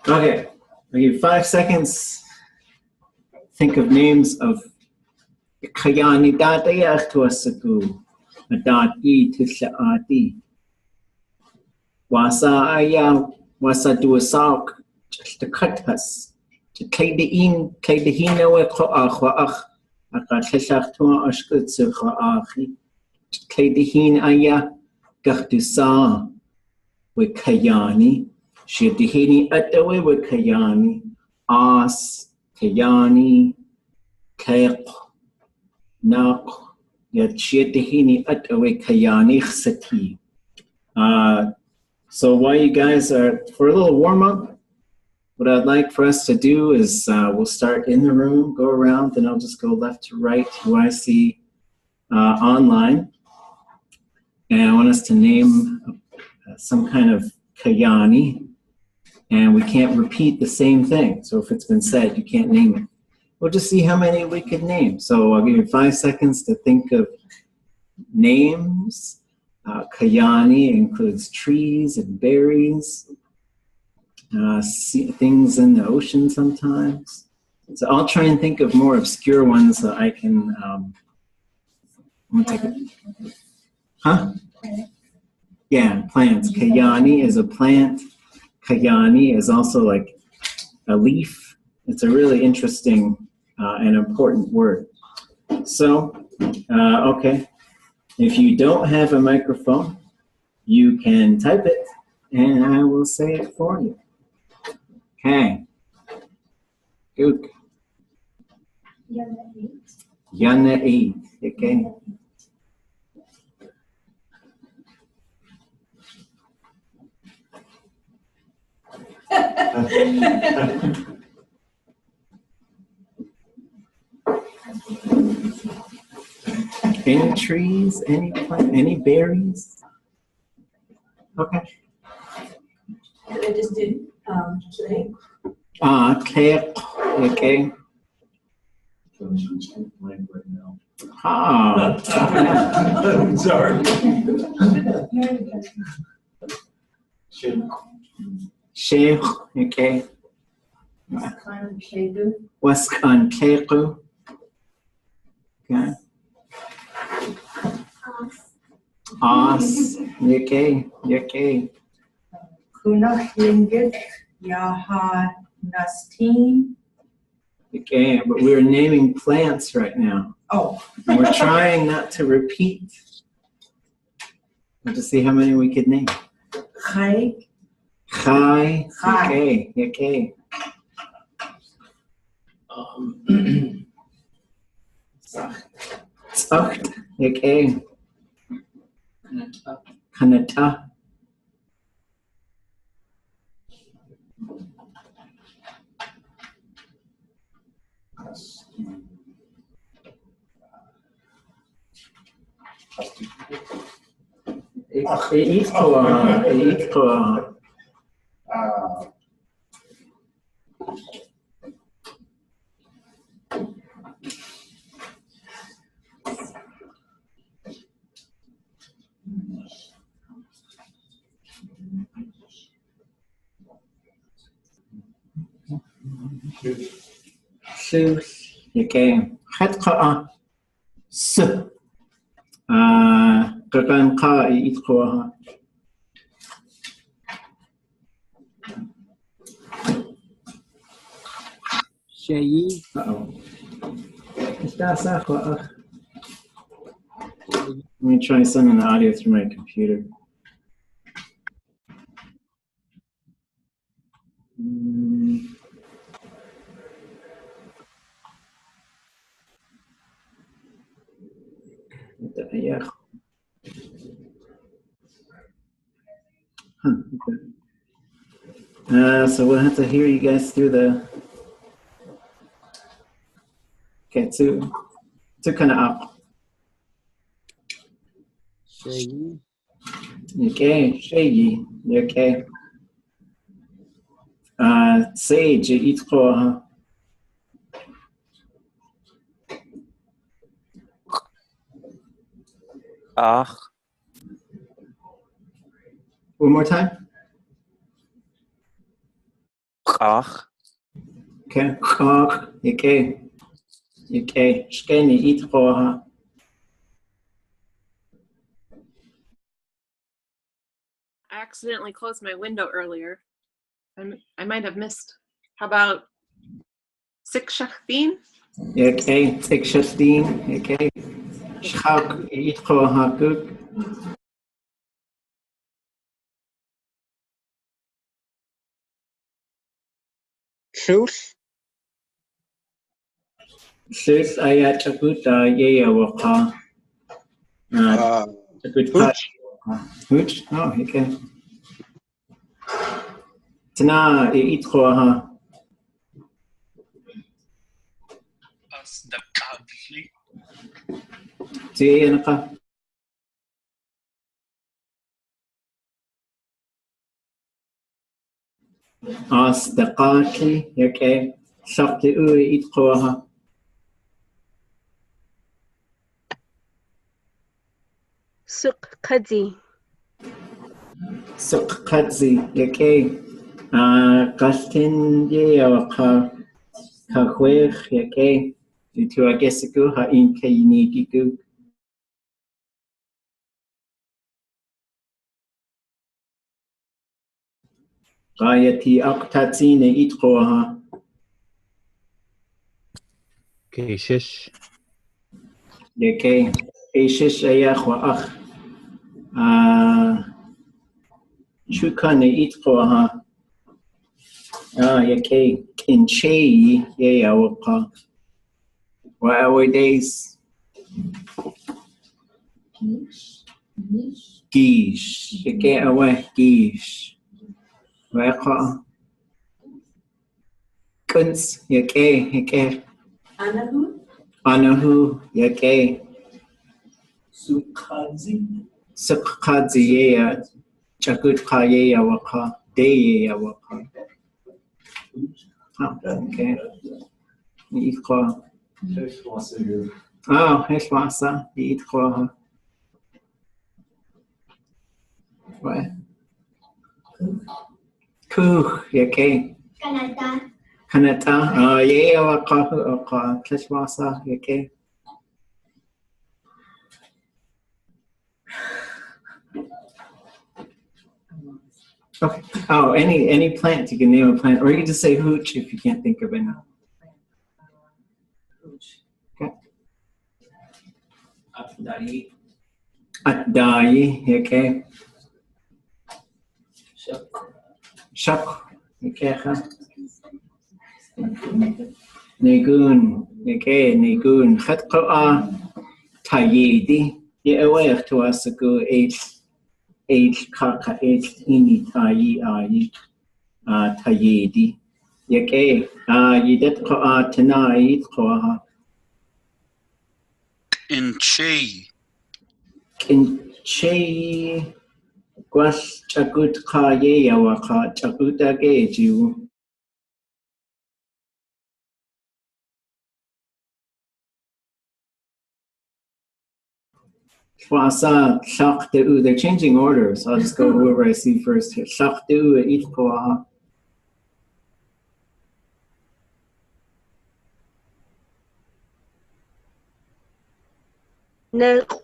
Okay, I'll give you 5 seconds. Think of names of Kayani Datayach to Asaku, Adati to Saati. Wasa Aya, Wasa to Asak, to Katas, to Kaidain, Kaidahina, Koach, Akashach to Ashkutsu Koachi, Kaidahin Aya, Gahtusa, with Kayani. Shitihini Atawe with Kayani, As, Kayani, Kayq, Nak, Yet Shitihini Atawe Kayani Sati. So while you guys are, for a little warm up, what I'd like for us to do is we'll start in the room, go around, then I'll just go left to right who I see online. And I want us to name some kind of Kayani. And we can't repeat the same thing. So if it's been said, you can't name it. We'll just see how many we could name. So I'll give you 5 seconds to think of names. Kayani includes trees and berries, things in the ocean sometimes. So I'll try and think of more obscure ones so I can, I'm gonna take it. Huh? Yeah, plants. Kayani is a plant. Kayani is also like a leaf. It's a really interesting and important word. So, okay, if you don't have a microphone, you can type it and I will say it for you. Okay. Good. Yana eat. Okay. Any trees, any plant, any berries? Okay. I just did today. Okay. Okay. Ah. I'm sorry. Sheikh, okay. Waskan Keku. Okay. As, okay, okay. Kuna Tlingit, Yaha Nastin. Okay, but we're naming plants right now. Oh. And we're trying not to repeat. We'll just see how many we could name. Chai. Chai, okay, okay. Zacht, okay. Kanata. Okay. Hatqa s. Kakan qa itqaha. Shayi. Let me try sending the audio through my computer. Yeah. Huh, okay. So we'll have to hear you guys through the. Okay, two kind of up. Shayi. Okay, shayi. Okay. Sage, itqo. One more time. Kach. Okay. Kach. Okay. Okay. Shkeni itkoha. I accidentally closed my window earlier. I might have missed. How about Sikshachtin? Okay. Tikshastin. Okay. Shchak itkoha kuk. Llwll. Sis ayat chakuta yeya waka. Chakuta. Hooch? Oh, okay. Tana itkoha. أصدقائي Tiyanaka. أصدقائي. Okay. Shakti itkoha. Suqqati. Suqqatzi. Okay. Kastin yeya waka. Kahwech. Okay. Itu agesiku ha'in kayinikiku. Gayati aktatsine itkoha. Keishish. Okay. Eshish ayach wa ach. Chukane itkoha. Okay. Kinchei yeya waka. Wa aways. Gish. Okay. Away. Gish. Waka. Kunz. Okay. Okay. Anahu. Anahu. Okay. سوكازي Sukkadzi yeya. Chakutka yeya waka. De yeya waka. Okay. Itkoha. Oh, heshwasa. Itkoha. What? Kuh. Okay. Canada. Kanata. Oh, yeah, waka. Heshwasa. Okay. Okay. Oh, any plant. You can name a plant. Or you can just say hooch if you can't think of it now. Okay. Atdai. Okay. Shak. Okay. Negun. Okay. Negun. Khatqa. Tayidi. Yeah, away to asaku H kaka H ini tayi ayi tayidi. Yake yidet ko tonight ko إنشي kinche gwas chagut ka ye yawaka chaguta ge jiu. Shwasa shaktu. They're changing orders. I'll just go whoever I see first here. Shaktu itkoha. Nirq.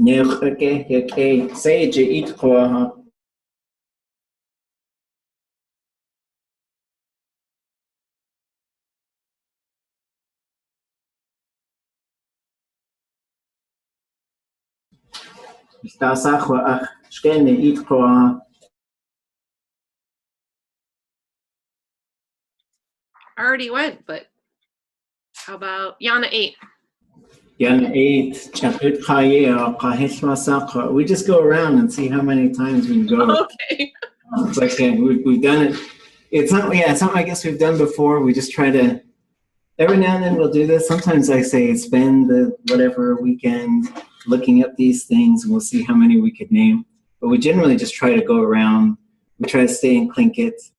Nech okay. Sage itkoha. Stasachwa ach shkene itkoha. I already went, but how about Yana 8? Yana 8, Chaput Kaya, Kaheshmasakha. We just go around and see how many times we can go. Okay. It's like we've done it. It's something I guess we've done before. We just try to, every now and then we'll do this. Sometimes I say spend the whatever weekend looking up these things and we'll see how many we could name. But we generally just try to go around. We try to stay in Tlingit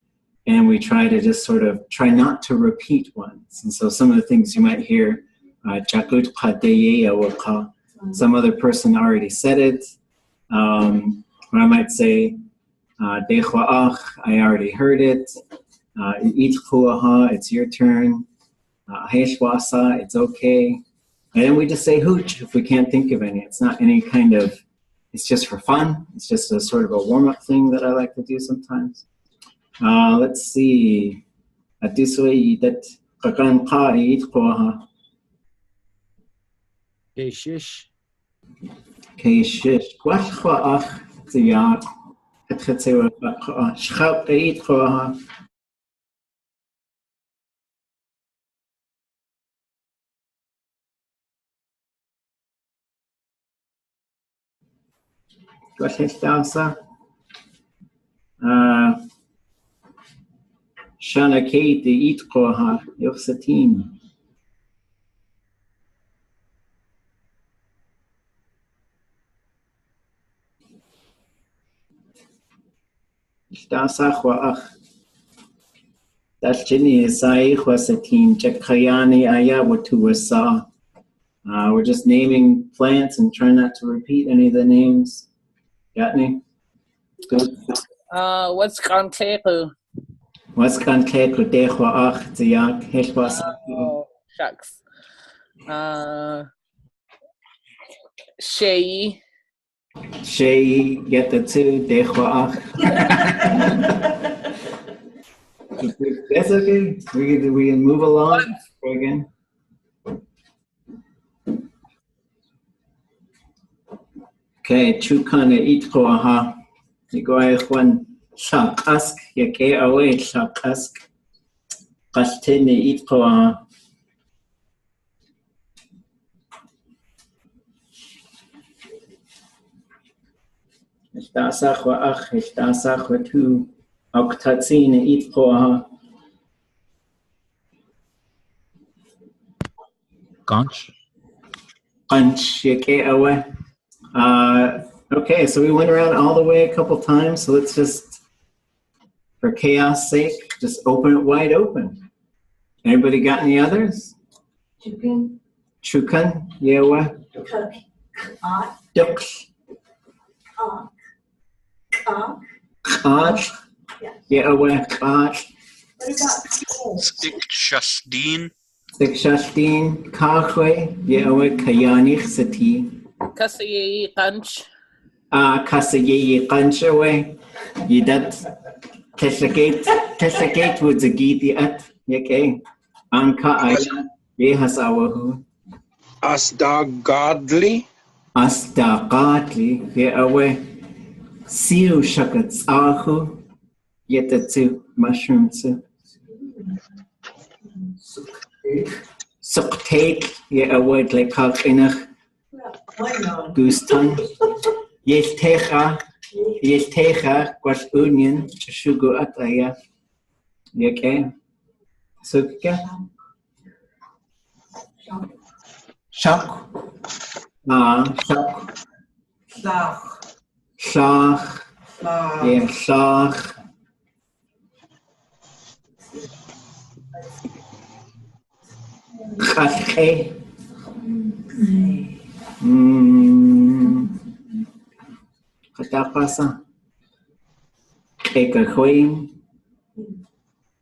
and we try to just sort of try not to repeat ones. And so some of the things you might hear, Chakut Qadeye some other person already said it. Or I might say, Dechwa'ach, I already heard it. Itchuaha, it's your turn. Heshwasa, it's okay. And then we just say hooch if we can't think of any. It's not any kind of, it's just for fun. It's just a sort of a warm-up thing that I like to do sometimes. Let's see. Atiswe that kakan ka itchuaha. Keishish. Keishish. Kwashwa'ach, ziyak. Etchetzewa shchap itchuaha. Kwashestasa. Shana Kate itchuaha. Yochsatin. Stasachwa'ach. Dashini Isai Chwasatin Chakayani Ayawatuasa. We're just naming plants and trying not to repeat any of the names. Got any? Good. What's Kanteku? What's Kanteku Dechwa'ach Ziyak Heshwasa? Oh, shucks. Shei. Shei, get the two, Dechwa'ach. That's okay. We can move along again. Okay, Chukana Itchoaha. You go one shak ask, you get away shak ask. Qashtini Itchoaha. Ishtasach wa ach, ishtasach wa tu. Oktatzini Itchoaha. Conch. Punch, you get away. Okay, so we went around all the way a couple times, so let's just, for chaos sake, just open it wide open. Anybody got any others? Chicken. Chukan, Yewa, Duk, Kach, Yewa, Kach, What about Shashdin. Sikshashdin, Kachwe, Yewa, Kayanich, Sati, Kasayi Kanch. Kasaye, Kanchawe, Yidat, Teshagate, would Zagiti at, Yake, Anka Aya, Yehasawahu. Asdagadli. Astaqatli, Yewa, Siu Shakats Ahu, Yetatsu, Mushrooms. Suktate, Yewa, like Kalkinach, Goose tongue. Yeltecha, Gwash onion, Chashugo Ataya. Okay. Sukka. Shak. Shak. Shach. Yeah, Shach. Chachke. Katapasa. Kekahwing.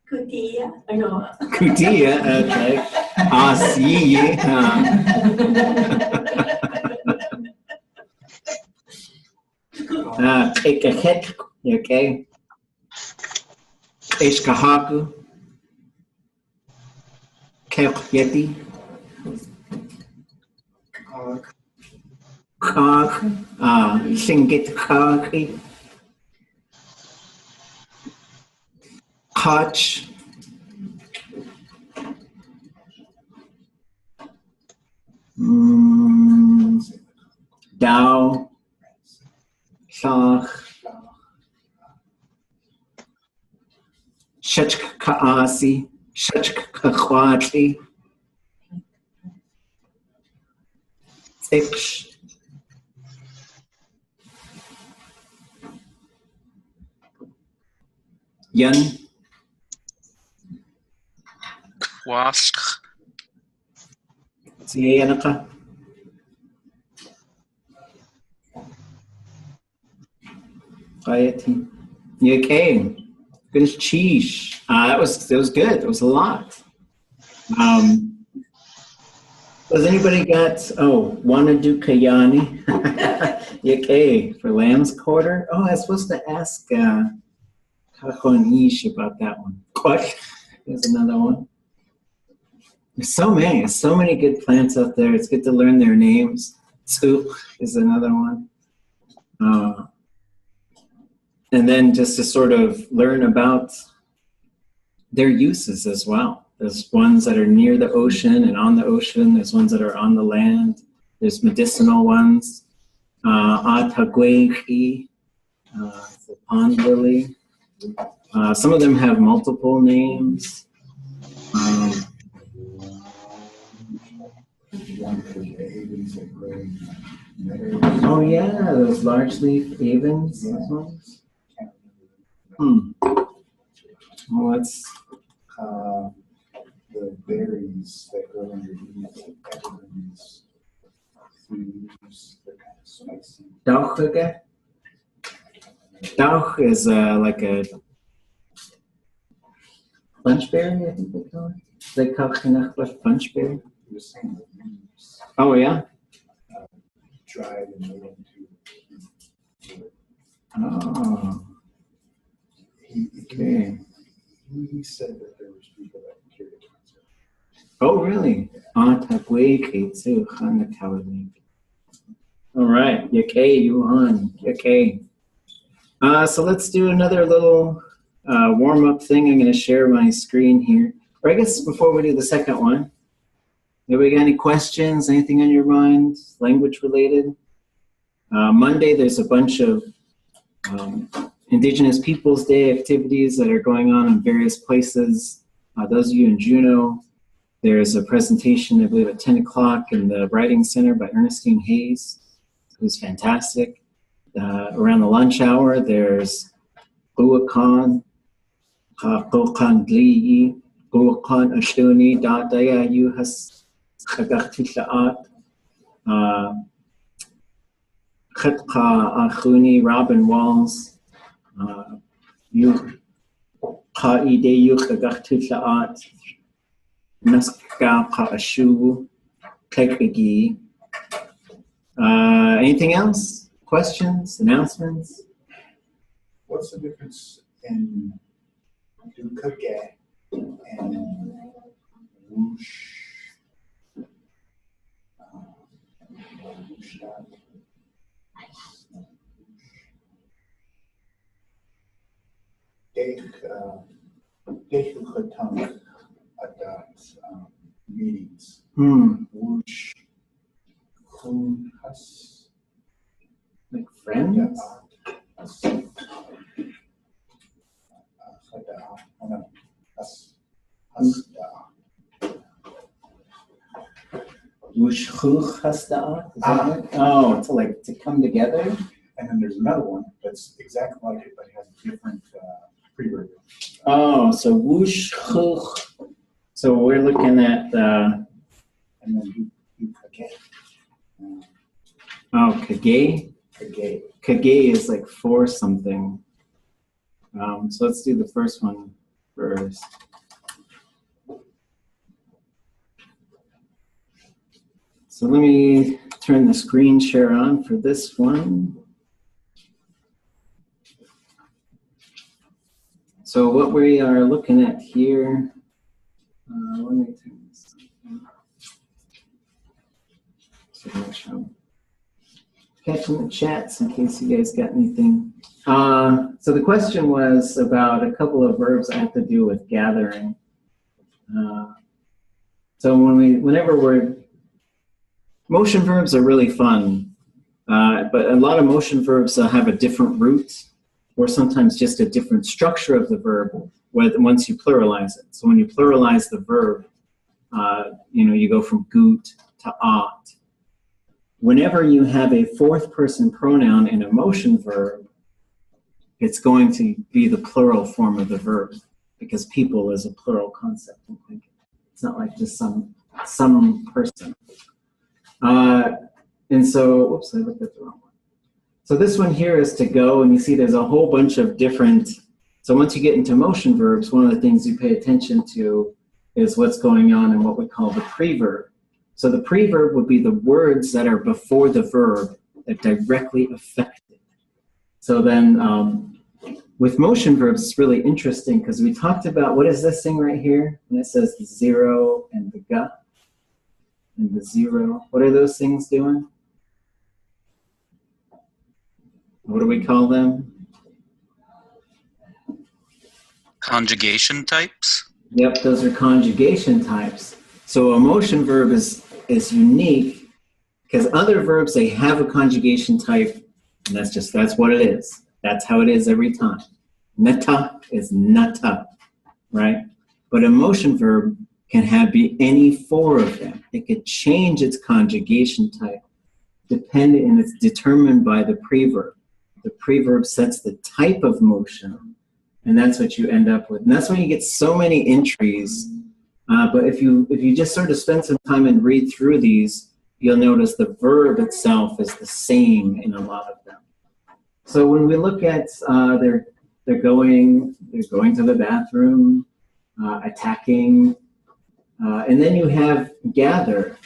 Kutia? I know. Kutia, okay. Asiye. Kekahet, okay. Ishkahaku. Kekyeti. Kak. Shingit Kaki. Koch. Dao. Shach. Shachk Kaasi. Shachk Kakwati. Iksh. Yan. Wask. Siyanaka. Qayati. Okay. Good cheese. That was good. It was a lot. Has anybody got, wanna do Kayani? Okay, for Lamb's Quarter. Oh, I was supposed to ask Kakonish about that one. What? There's another one. There's so many good plants out there. It's good to learn their names. Tsu is another one. And then just to sort of learn about their uses as well. There's ones that are near the ocean and on the ocean. There's ones that are on the land. There's medicinal ones. Atagweiki, the pond lily. Some of them have multiple names. Oh yeah, those large leaf avens. Those ones. What's the berries that grow underneath evergreens? They're kind of spicy. Dauchige? Dauch is like a bunchberry, I think they call it. They call it bunchberry. He was saying the leaves Oh yeah? dried and made into. Oh. Okay. He said that there was people that cured cancer. Oh really? All right, Yake, Yuhan, Yake. So let's do another little warm-up thing. I'm going to share my screen here. Or I guess before we do the second one, anybody got any questions, anything on your mind, language related? Monday, there's a bunch of Indigenous Peoples Day activities that are going on in various places. Those of you in Juneau, there's a presentation, I believe, at 10 o'clock in the Writing Center by Ernestine Hayes, who's fantastic. Around the lunch hour, there's Uakan, Kokan Dli, Uakan Ashtuni, Daya Yuhas, Kagaktishaat, Khatka Achuni, Robin Walls, Ka Ide Yuhagaktishaat, Naska Ka Ashu, Kekigi. Anything else? Questions, announcements? What's the difference in dukake and whoosh? Dehukatang adat meetings. Whoosh. Has. Like friends? Wushchuch hasda'at? Is that it? Oh, to come together? And then there's another one that's exactly like it, but it has a different pre-verb. Oh, so wushchuch. So we're looking at and then you kage. Oh, kage? Kage. Kage is like for something. So let's do the first one first. So let me turn the screen share on for this one. So what we are looking at here, let me turn this on. So make sure I'm catching the chats in case you guys got anything. So the question was about a couple of verbs that have to do with gathering. So motion verbs are really fun, but a lot of motion verbs have a different root or sometimes just a different structure of the verb once you pluralize it. So when you pluralize the verb, you go from goot to ot. Whenever you have a fourth person pronoun in a motion verb, it's going to be the plural form of the verb because people is a plural concept in Tlingit. It's not like just some person. And so, oops, I looked at the wrong one. So this one here is to go, and you see there's a whole bunch of different, so once you get into motion verbs, one of the things you pay attention to is what's going on in what we call the preverb. So the preverb would be the words that are before the verb that directly affect it. So then with motion verbs, it's really interesting because we talked about, what is this thing right here? And it says the zero and the ga and the zero. What are those things doing? What do we call them? Conjugation types. Yep, those are conjugation types. So a motion verb is unique because other verbs, they have a conjugation type, and that's what it is. That's how it is every time. Nata is nata, right? But a motion verb can be any four of them. It could change its conjugation type and it's determined by the preverb. The preverb sets the type of motion, and that's what you end up with. And that's why you get so many entries. But if you just sort of spend some time and read through these, you'll notice the verb itself is the same in a lot of them. So when we look at they're going to the bathroom, attacking, and then you have gather,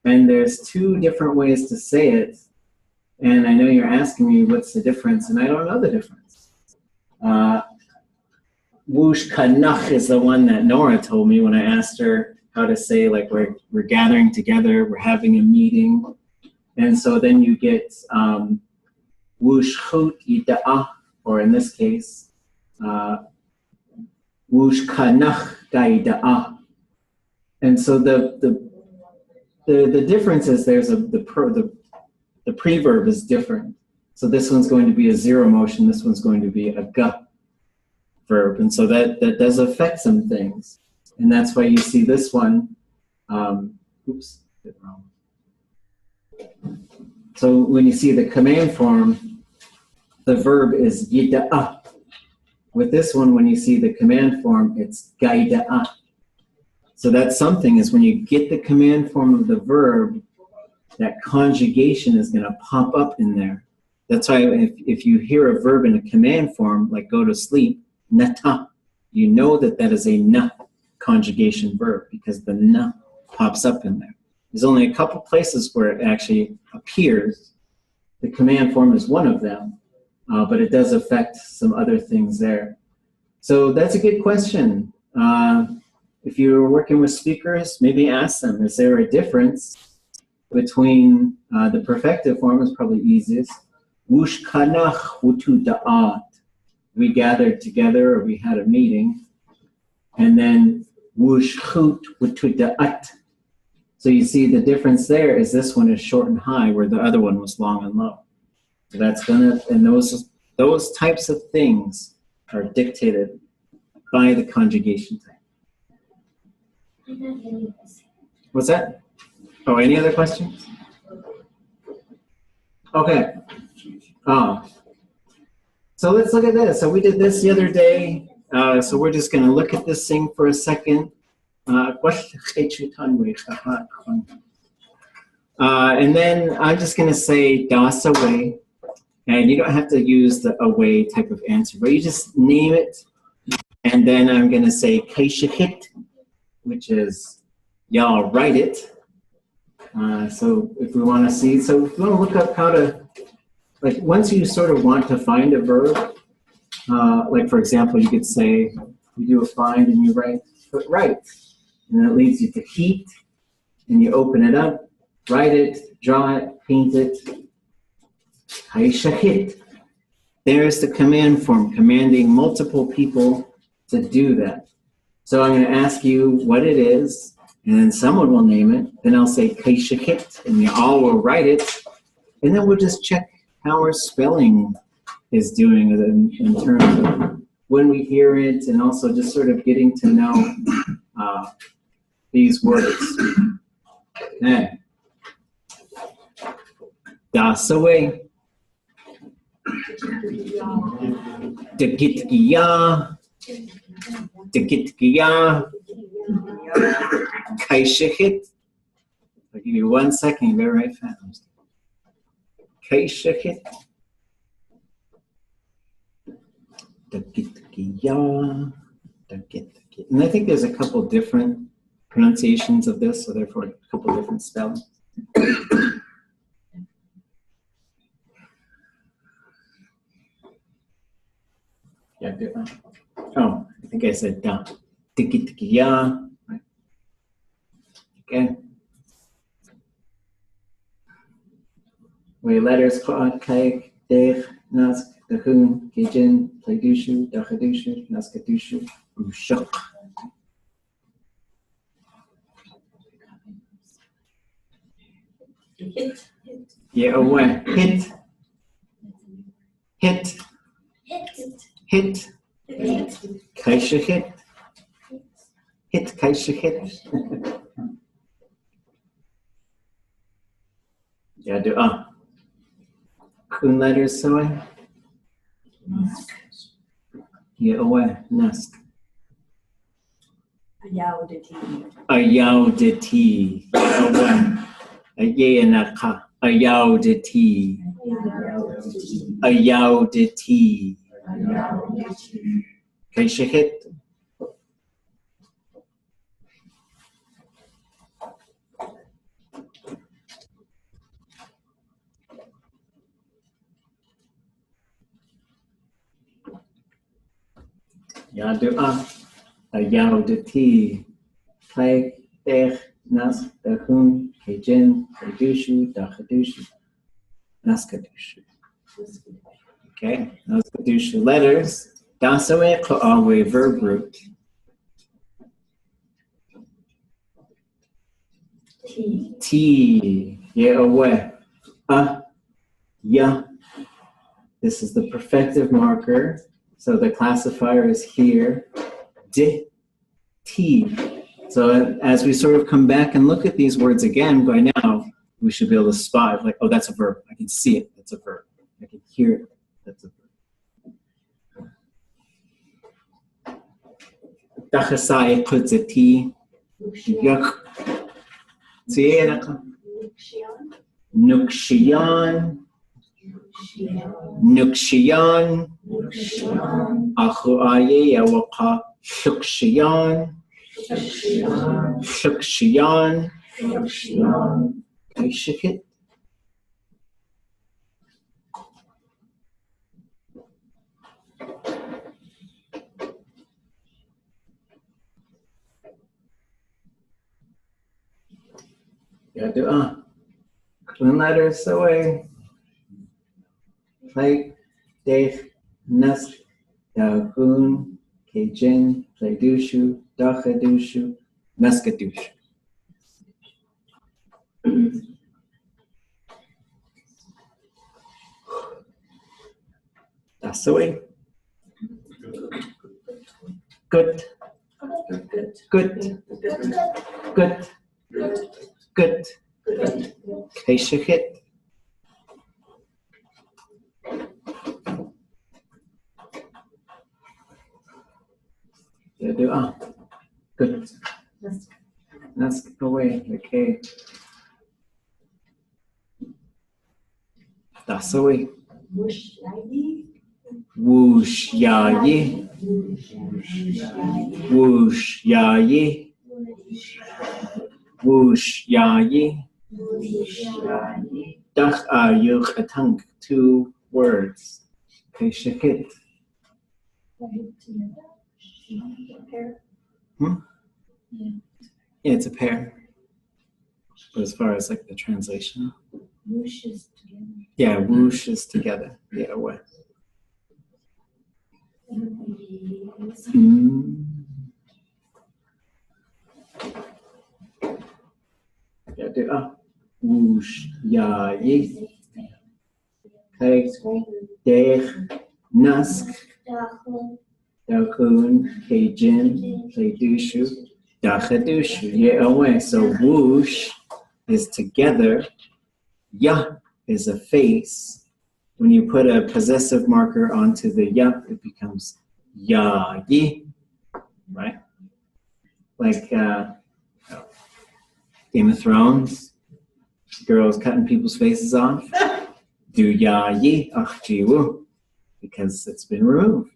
and there's two different ways to say it. And I know you're asking me what's the difference, and I don't know the difference. Woosh kanach is the one that Nora told me when I asked her how to say, like, we're gathering together, we're having a meeting. And so then you get woosh chut yida'ah, or in this case, woosh kanach ga'ida'ah. And so the difference is there's the preverb is different. So this one's going to be a zero motion, this one's going to be a ga verb. And so that does affect some things. And that's why you see this one, oops, did it wrong. So when you see the command form, the verb is yida'ah. With this one, when you see the command form, it's gaida'ah. So that's something, is when you get the command form of the verb, that conjugation is going to pop up in there. That's why if you hear a verb in a command form, like go to sleep, nata, you know that is a na conjugation verb because the na pops up in there. There's only a couple places where it actually appears. The command form is one of them, but it does affect some other things there. So that's a good question. If you're working with speakers, maybe ask them, is there a difference between the perfective form is probably easiest. Wush kanach hutu da'at. We gathered together, or we had a meeting. And then wush chut hutu da'at. So you see the difference there is this one is short and high, where the other one was long and low. So that's and those types of things are dictated by the conjugation type. What's that? Oh, any other questions? Okay. So let's look at this. So we did this the other day. So we're just going to look at this thing for a second. And then I'm just going to say das away. And you don't have to use the away type of answer, but you just name it. And then I'm going to say kaishahit, which is y'all write it. So if we want to see, so if you want to look up how to, like once you sort of want to find a verb, like for example, you could say, you do a find and you put write, and it leads you to heat, and you open it up, write it, draw it, paint it. Haishahit. There's the command form, commanding multiple people to do that. So I'm going to ask you what it is, and then someone will name it. Then I'll say kaishahit, and you all will write it. And then we'll just check how our spelling is doing in terms of when we hear it, and also just sort of getting to know these words. Okay. Das away. Degitgiya. Degitgiya. Kaishahit. I'll give you 1 second, you better write fast. Kaishahit. Tlingit. And I think there's a couple different pronunciations of this, so therefore a couple different spellings. Yeah, oh, I think I said da. Tlingit. Right. Okay. Where letters kaik, dech, nask, dachun, kejin, playdushu, dachadushu, naskadushu, ushuk. Yeah, away. Hit. Hit. Hit. Kaisha hit. Hit, kaisha hit. Yeah, do kun letters soy. Yeah, away. Nask. Ayauditi. Away. Ayayanaka. Ayauditi. Ayauditi. Kaisha hit. Yeah, do ayauditi. Play, dech, nas, dachun, kejin, dushu, dachadushu, naskadushu. Okay, naskadushu letters. Dasawe kloawe verb root. T. Yeah, away. Yeah. This is the perfective marker. So the classifier is here. D. T. So as we sort of come back and look at these words again, by now, we should be able to spot, like, oh, that's a verb. I can see it. That's a verb. I can hear it. That's a verb. Dachasai puts a T. Yak. Nukshiyan. Nukshiyan. Achuaye yawaka. Shukshiyan. Shukshiyan. Kaishikit. Yeah, do twin letters away. Play, dech, nask, dachun, kejin, playdushu, dachadushu, naskadushu. That's the way. Good. Good. Good. Good. Kaishikit. Yeah, do good. Let's go away. Okay. That's the way. Whoosh ya ye. Whoosh ya ye. Whoosh ya ye. Dach yuch atunk. 2 words. Kaishikit. Yeah, it's a pair. But as far as like the translation. Whoosh is together. Yeah, whoosh is together. Yeah, what? Yeah, do whoosh ya ye. Okay. Dech nask. Dachun, kejin, playdushu, dachadushu. Yeah, away. So whoosh is together. Ya is a face. When you put a possessive marker onto the ya, it becomes ya ye, right? Like Game of Thrones, girls cutting people's faces off. Do ya ye, ach jiwu, because it's been removed.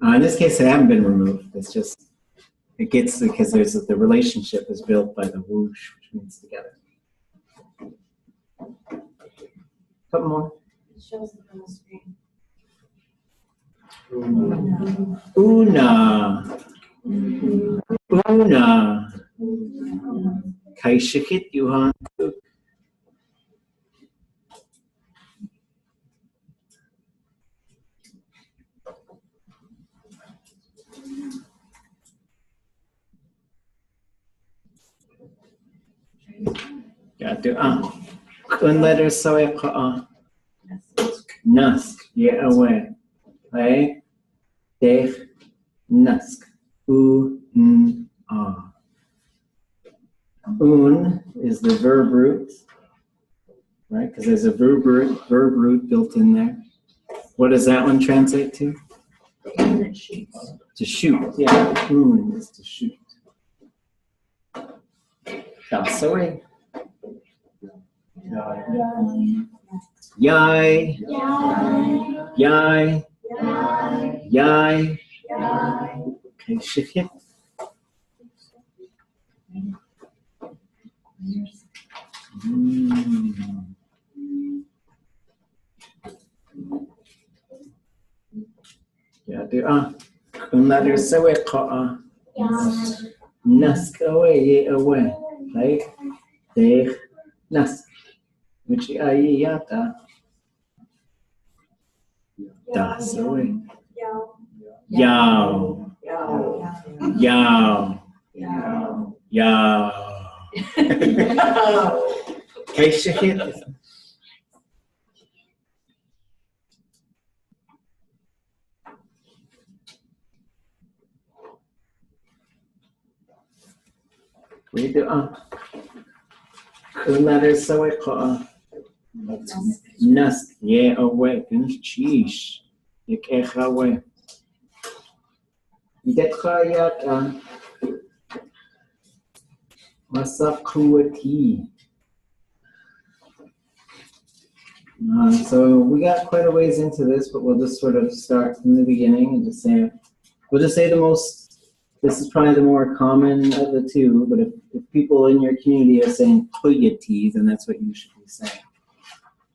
In this case, they haven't been removed. It's just, it gets, because there's the relationship is built by the whoosh, which means together. Couple more. It shows up on the screen. Una. Una. Kaishikit Yuhan. Got to Kun letter soy Nusk. Yeah, away. Right? Dech. Nusk. Un. Un is the verb root, right? Because there's a verb root built in there. What does that one translate to? To shoot. Yeah, un is to shoot. That's away. Yai. Yai. Yai. Okay, shift it. Yeah, do another sewe ka nask away ye away. Right? Dech nask. Which ayata das away. Yow. Yow. Yow. Okay, shahid. We do letter so Nusk, yeah, away, finish cheese. You can't away. You get quiet, Masaf Kuwati. So we got quite a ways into this, but we'll just sort of start from the beginning and just say, we'll just say the most, this is probably the more common of the two, but if people in your community are saying Kuyati, then that's what you should be saying.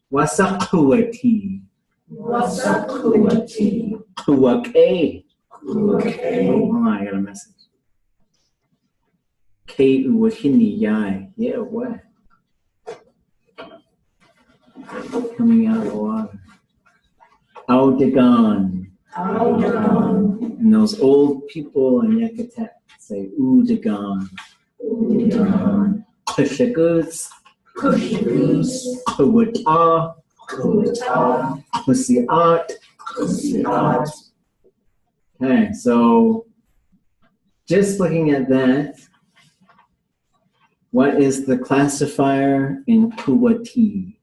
Wasa Kuwati. Wasa Kuwati. Kuwake. Kuwake. Oh, hold on, I got a message. K Uwahini Yai. Yeah, what? Coming out of the water. Audagon. Audagon. And those old people in Yucatan say Udagon. Udagon. Kushagus. Kushagus. Kuwata. Kuwata. Kusiat. Kusiat. Okay, so just looking at that, what is the classifier in Kuwati?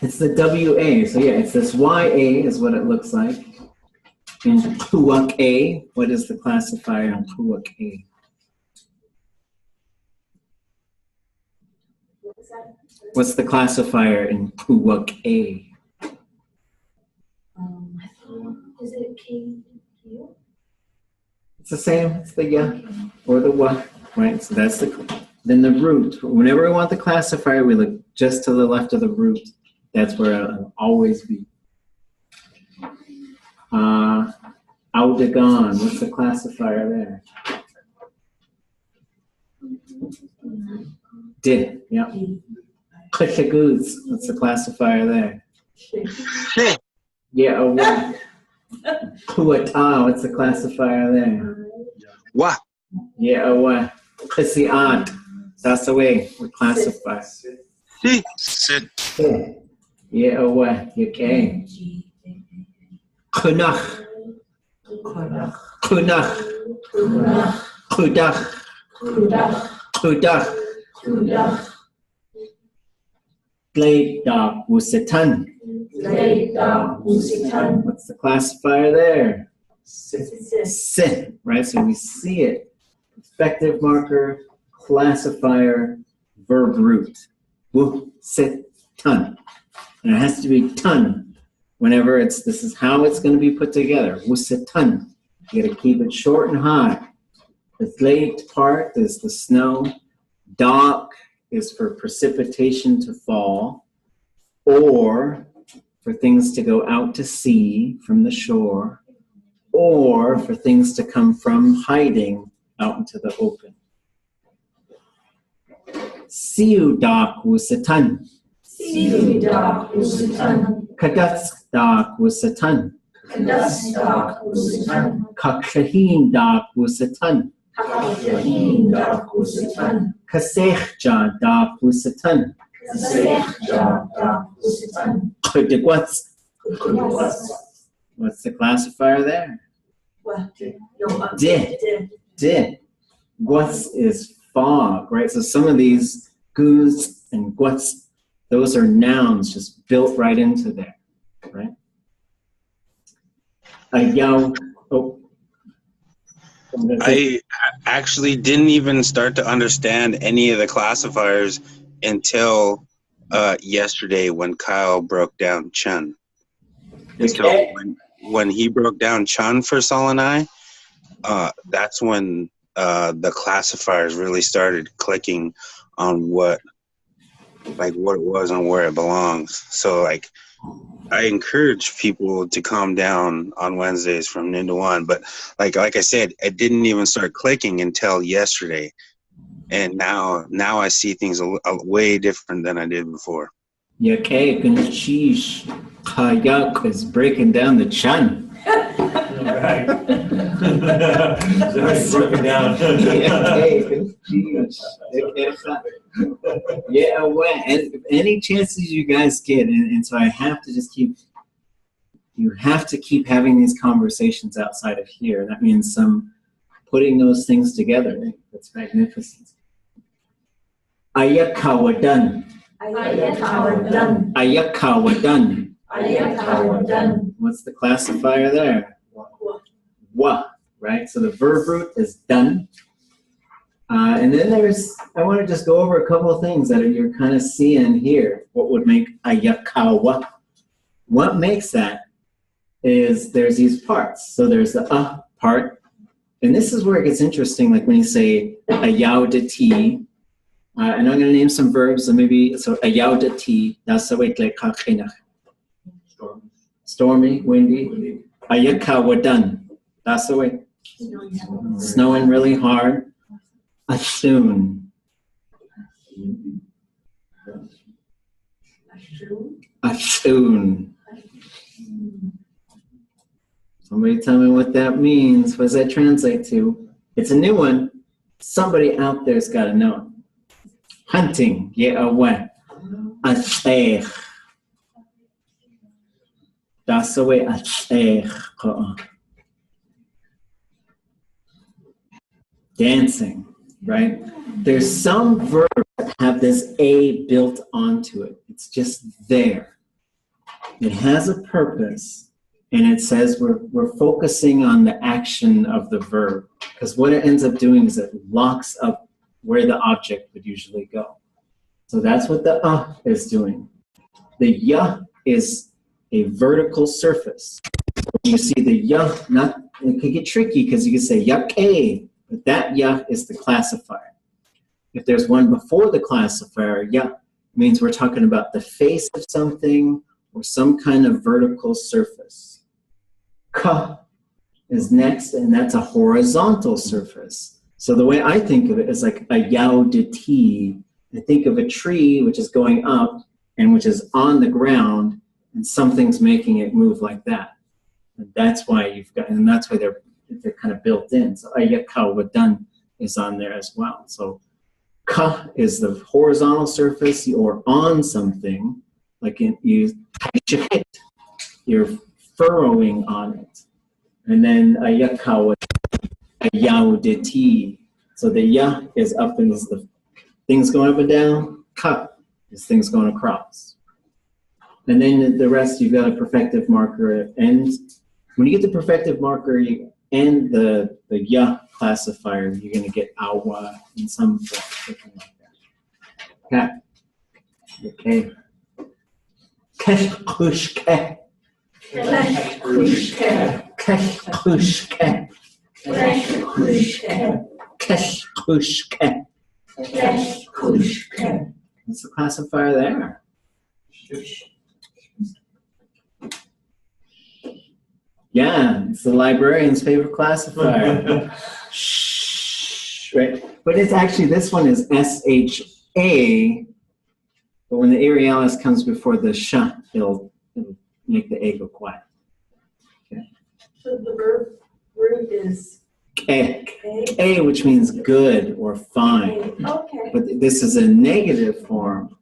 It's the WA, so yeah, it's this YA is what it looks like. In Kuwak-A, what is the classifier in Kuwak-A? What's the classifier in Kuwak-A? Is it K? It's the same, it's the ya or the wa, right? So that's then the root. Whenever we want the classifier, we look just to the left of the root. That's where it'll always be. Audagon, what's the classifier there? Di, yeah. Kushagus, what's the classifier there? Yeah, what? Kuwata, what's the classifier there? Wa. Yeah, what? Kusiat, that's the way we classify. Sit. Yeah, what? Okay. Kunach. Kunach. Kudach. Kudach. Glade dog wusitan. What's the classifier there? Sit, right? So we see it. Effective marker, classifier, verb root. Wu, sit, ton. And it has to be ton whenever this is how it's going to be put together. Wusatan. You got to keep it short and high. The late part is the snow. Dak is for precipitation to fall, or for things to go out to sea from the shore, or for things to come from hiding out into the open. Siu dak wusatan. Siu dak wusatan. Kadatsk dak wusatan. Kadas dak wusatan. Kaklahin dak wusatan. Kaklahin dak wusatan. Kasechja dak wusatan. Kasechja dak wusatan. What's the classifier there? Did. Guats is fog, right? So some of these goos and guats, those are nouns just built right into there, right? I actually didn't even start to understand any of the classifiers until yesterday when Kyle broke down chun. So when he broke down chun for Saul and I, that's when the classifiers really started clicking on what it was and where it belongs. So like, I encourage people to calm down on Wednesdays from noon to 1, but like I said, it didn't even start clicking until yesterday, and now I see things a way different than I did before. Yakek and Sheesh Kayak is breaking down the chun. Right. Broken down. Yeah, well, and any chances you guys get, and so I have to just keep having these conversations outside of here. That means some putting those things together. That's magnificent. Ayakawadan. Ayakawadan. Ayakawadan. Ayakawadan. What's the classifier there? Wa, right? So the verb root is done. And then I want to just go over a couple of things that you're kind of seeing here. What would make ayakawa? What makes that is there's these parts. So there's the part. And this is where it gets interesting, like when you say ayaudati. And I'm going to name some verbs. So ayaudati, that's the way like stormy, windy. Ayakawadan, that's the way. Snowing really hard. Ashun. Somebody tell me what that means. What does that translate to? It's a new one. Somebody out there's got to know it. Hunting. Yeah, Asheh. That's the way Asheh. Dancing, right? There's some verbs that have this A built onto it. It's just there. It has a purpose, and it says we're focusing on the action of the verb, because what it ends up doing is it locks up where the object would usually go. So that's what the is doing. The ya is a vertical surface. When you see the ya, it could get tricky because you can say yake. But that ya is the classifier. If there's one before the classifier, ya means we're talking about the face of something or some kind of vertical surface. Ka is next, and that's a horizontal surface. So the way I think of it is like a yaudati. I think of a tree which is going up and which is on the ground, and something's making it move like that. And that's why and that's why they're kind of built in. So ayakawadan is on there as well. So ka is the horizontal surface or on something, like you're furrowing on it. And then ayaudati. So the ya is up and is the things going up and down. Ka is things going across. And then the rest, you've got a perfective marker at end. When you get the perfective marker and the ya classifier, you're going to get awa in some form, something like that. Okay. Keshkushke. Keshkushke. Keshkushke. Keshkushke. Keshkushke. Keshkushke. What's the classifier there? Yeah, it's the librarian's favorite classifier. Shh, right? But it's actually, this one is SHA, but when the aerialis comes before the sh, it'll make the A go quiet. So the verb root is K, K. A, which means good or fine. Okay. But this is a negative form.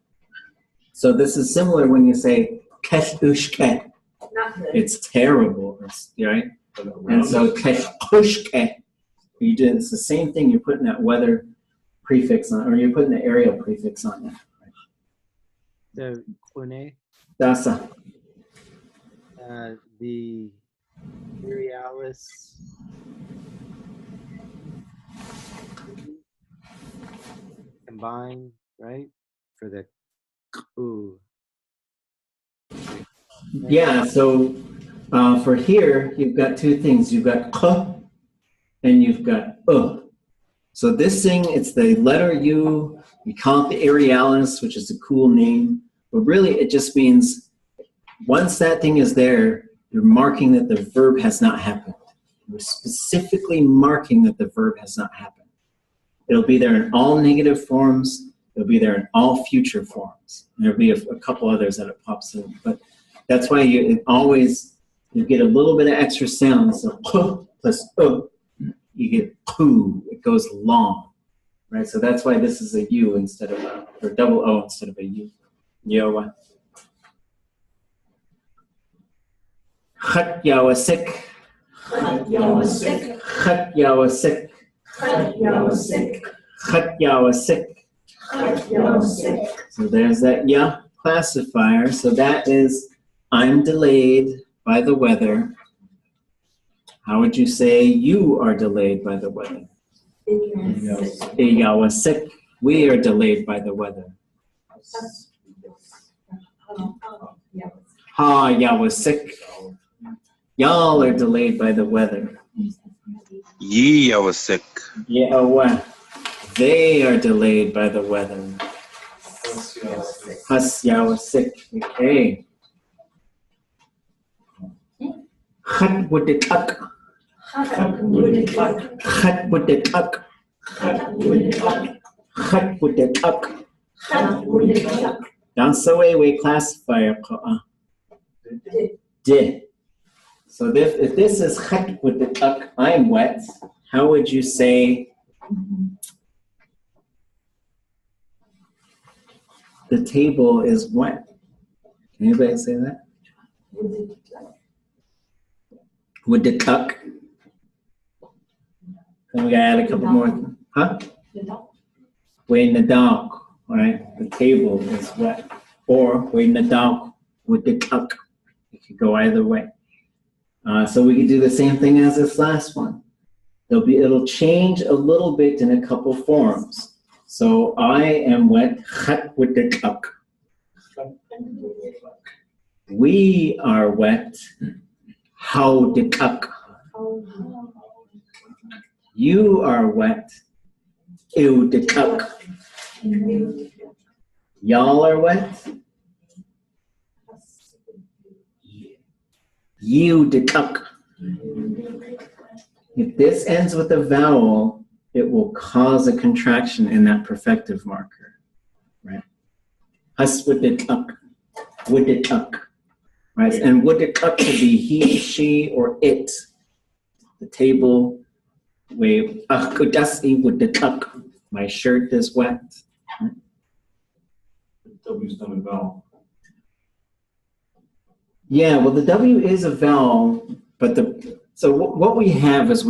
So this is similar when you say keshushke. Not good. It's terrible, right? And so keshushke, it's the same thing. You're putting that weather prefix on, or you're putting the aerial prefix on it. The Kune, Dasa. the Imperialis combined, right? For the Ku. Yeah, so for here, you've got two things. You've got k and you've got So this thing, it's the letter U. We call it the aerialis, which is a cool name. But really, it just means once that thing is there, you're marking that the verb has not happened. You're specifically marking that the verb has not happened. It'll be there in all negative forms. It'll be there in all future forms. And there'll be a couple others that it pops in. But that's why you get a little bit of extra sound. So plus you get poo. It goes long, right? So that's why this is a U instead of or double O instead of a U. Yoa. Khat yawasik. Khat yawasik. Khat yawasik. Khat yawasik. Khat yawasik. Khat yawasik. So there's that ya classifier. So that is I'm delayed by the weather. How would you say you are delayed by the weather? Yawasik. We are delayed by the weather. Ha yawasik. Y'all are delayed by the weather. Ye, I was sick. Yeah, they are delayed by the weather. Has yawasik. Okay. Khat wuditak. Khat wuditak. Khat wuditak. Khat wuditak. Khat wuditak. Khat wuditak. That's the way we classify Di. So if this is khat wuditak, I'm wet, how would you say the table is wet? Can anybody say that? Wuditak. Then we gotta add a couple more. Huh? Way in the dark, right? The table is wet. Or way in the dark with the tuck. It could go either way. So we could do the same thing as this last one. It'll change a little bit in a couple forms. So I am wet, khat with the tuck. We are wet, how the tuck. You are wet, ew the tuck. Y'all are wet, you the tuck. If this ends with a vowel, it will cause a contraction in that perfective marker, right? Us with the tuck, with the tuck, right? And with the tuck could be he, she, or it. The table, wave, kudasi with the tuck. My shirt is wet. W's not a vowel. Yeah, well, the W is a vowel, but so what we have is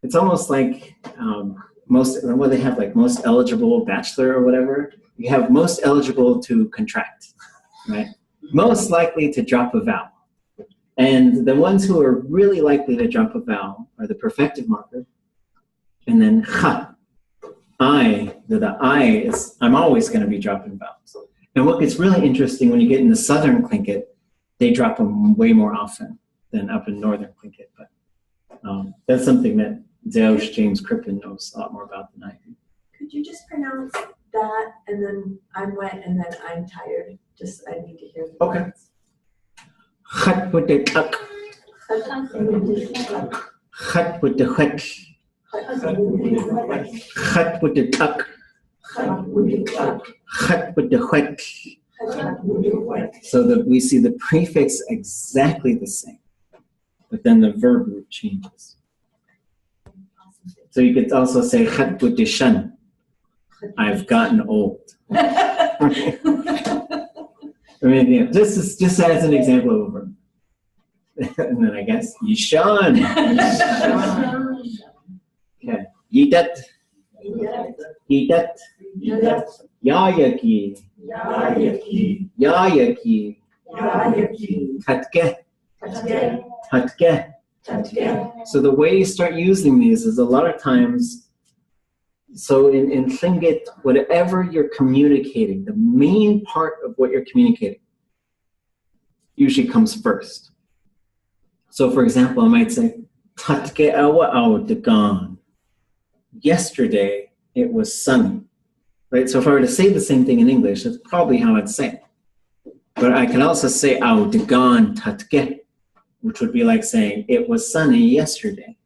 it's almost like what they have, like most eligible bachelor or whatever. You have most eligible to contract, right? Most likely to drop a vowel. And the ones who are really likely to drop a vowel are the perfective marker, and then cha. The I is, I'm always going to be dropping vowels. And what gets really interesting when you get in the Southern Tlingit they drop them way more often than up in northern Tlingit. But that's something that Zeosh James Crippen knows a lot more about than I do. Could you just pronounce that and then I'm wet and then I'm tired? Just I need to hear the Okay. words. Chat with the tuck, chat with the chat, chat with the tuck, chat with the chat. So that we see the prefix exactly the same, but then the verb root changes. So you could also say chat with the shan. I've gotten old. I mean, yeah, this is just as an example of a verb. And then I guess Yishan. Okay. Yidat. Yidat. Yayaki. Yayaki. Tatke. Tatke. So the way you start using these is a lot of times, so in Tlingit, whatever you're communicating, the main part of what you're communicating usually comes first. So for example, I might say, Tatke awa awa dagan. Yesterday, it was sunny. Right? So if I were to say the same thing in English, that's probably how I'd say it. But I can also say awa dagan tatke, which would be like saying, it was sunny yesterday.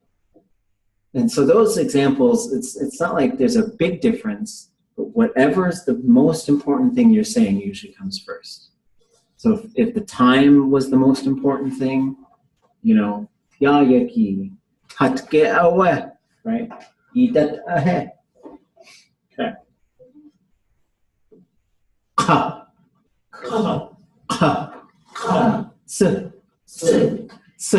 And so those examples, it's not like there's a big difference, but whatever is the most important thing you're saying usually comes first. So if the time was the most important thing, you know, yayaki, tatke awe, right? Idat ahe. Okay. Ka. Ka. Ka. Ka. S. S.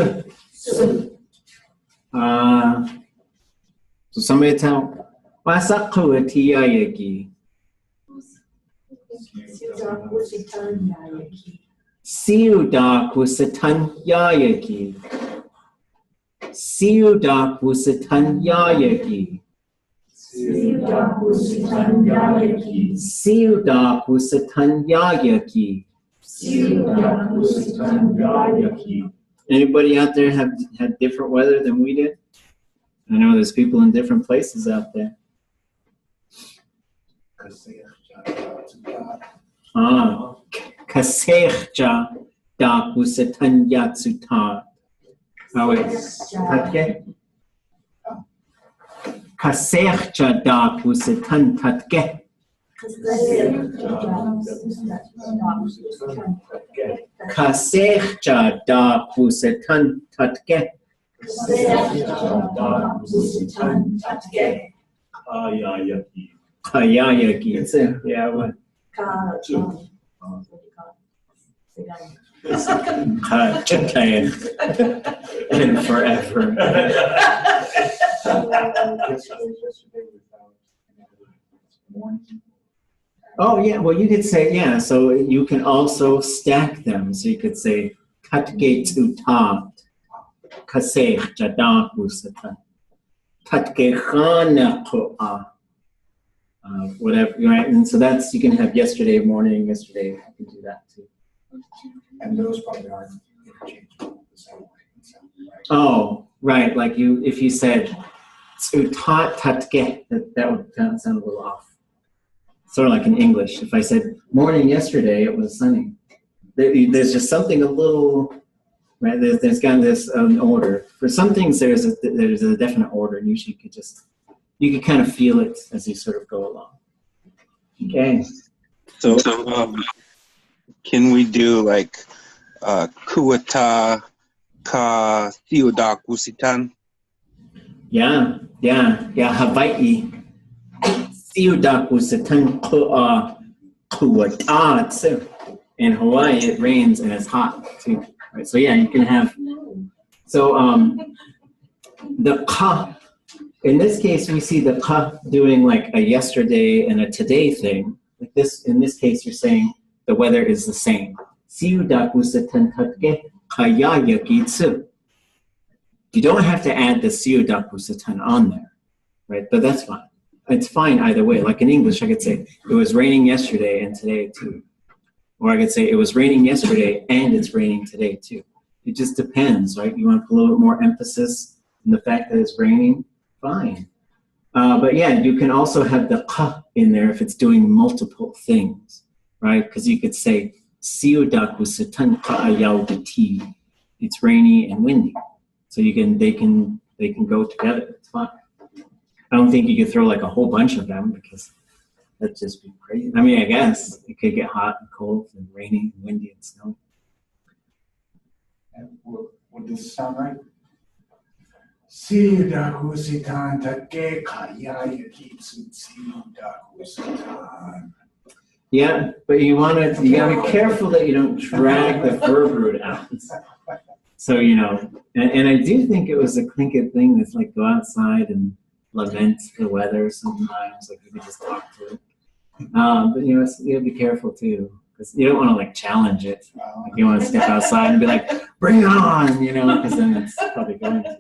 So somebody tell, Wasa kuati yayaki. Siudak wasatan yayaki. Siudak wasatan yayaki. Siudak wasatan yayaki. Anybody out there have had different weather than we did? I know there's people in different places out there. Kasechja da kusatan yatsuta. Oh wait, tatke? Kasechja da kusatan tatke. Kasechja da kusatan tatke. Kayayaki. Yeah, what? And forever. Oh yeah, well you could say, yeah, so you can also stack them. So you could say Katke tutat, Kaseh Jadak Usatan, Katke Khana Koa. Whatever, right? And so that's, you can have yesterday morning, yesterday, you can do that too. And those probably aren't interchangeable the same way. Right? Oh, right, like if you said, tatke, that would sound a little off. Sort of like in English, if I said, morning yesterday, it was sunny. There's just something a little, right, there's kind of this order. For some things, there's a definite order, and usually you could kind of feel it as you sort of go along. Okay. So can we do like kuata ka siudak usitan? Yeah, Hawaii. Siudak usitan kuata. So in Hawaii, it rains and it's hot too. Right? So yeah, you can have. So the ka. In this case, we see the ka doing like a yesterday and a today thing. Like this, in this case, you're saying the weather is the same. You don't have to add the siudakusatan on there, right? But that's fine. It's fine either way. Like in English, I could say it was raining yesterday and today too. Or I could say it was raining yesterday and it's raining today too. It just depends, right? You want to put a little bit more emphasis on the fact that it's raining, fine. But yeah, you can also have the ka in there if it's doing multiple things, right? Because you could say, siudak usatan ka ayaw bati. It's rainy and windy. So they can go together. It's fine. I don't think you could throw like a whole bunch of them because that'd just be crazy. I mean, I guess it could get hot and cold and rainy and windy and snowy. And would this sound right? Siudaku sitan take kaya yakitsu siudaku sitan. Yeah, but you gotta be careful that you don't drag the verb root out. So, and I do think it was a Tlingit thing that's like go outside and lament the weather sometimes, like you could just talk to it. But you gotta be careful too, because you don't want to like challenge it. Like you want to step outside and be like, bring it on, because then it's probably going to.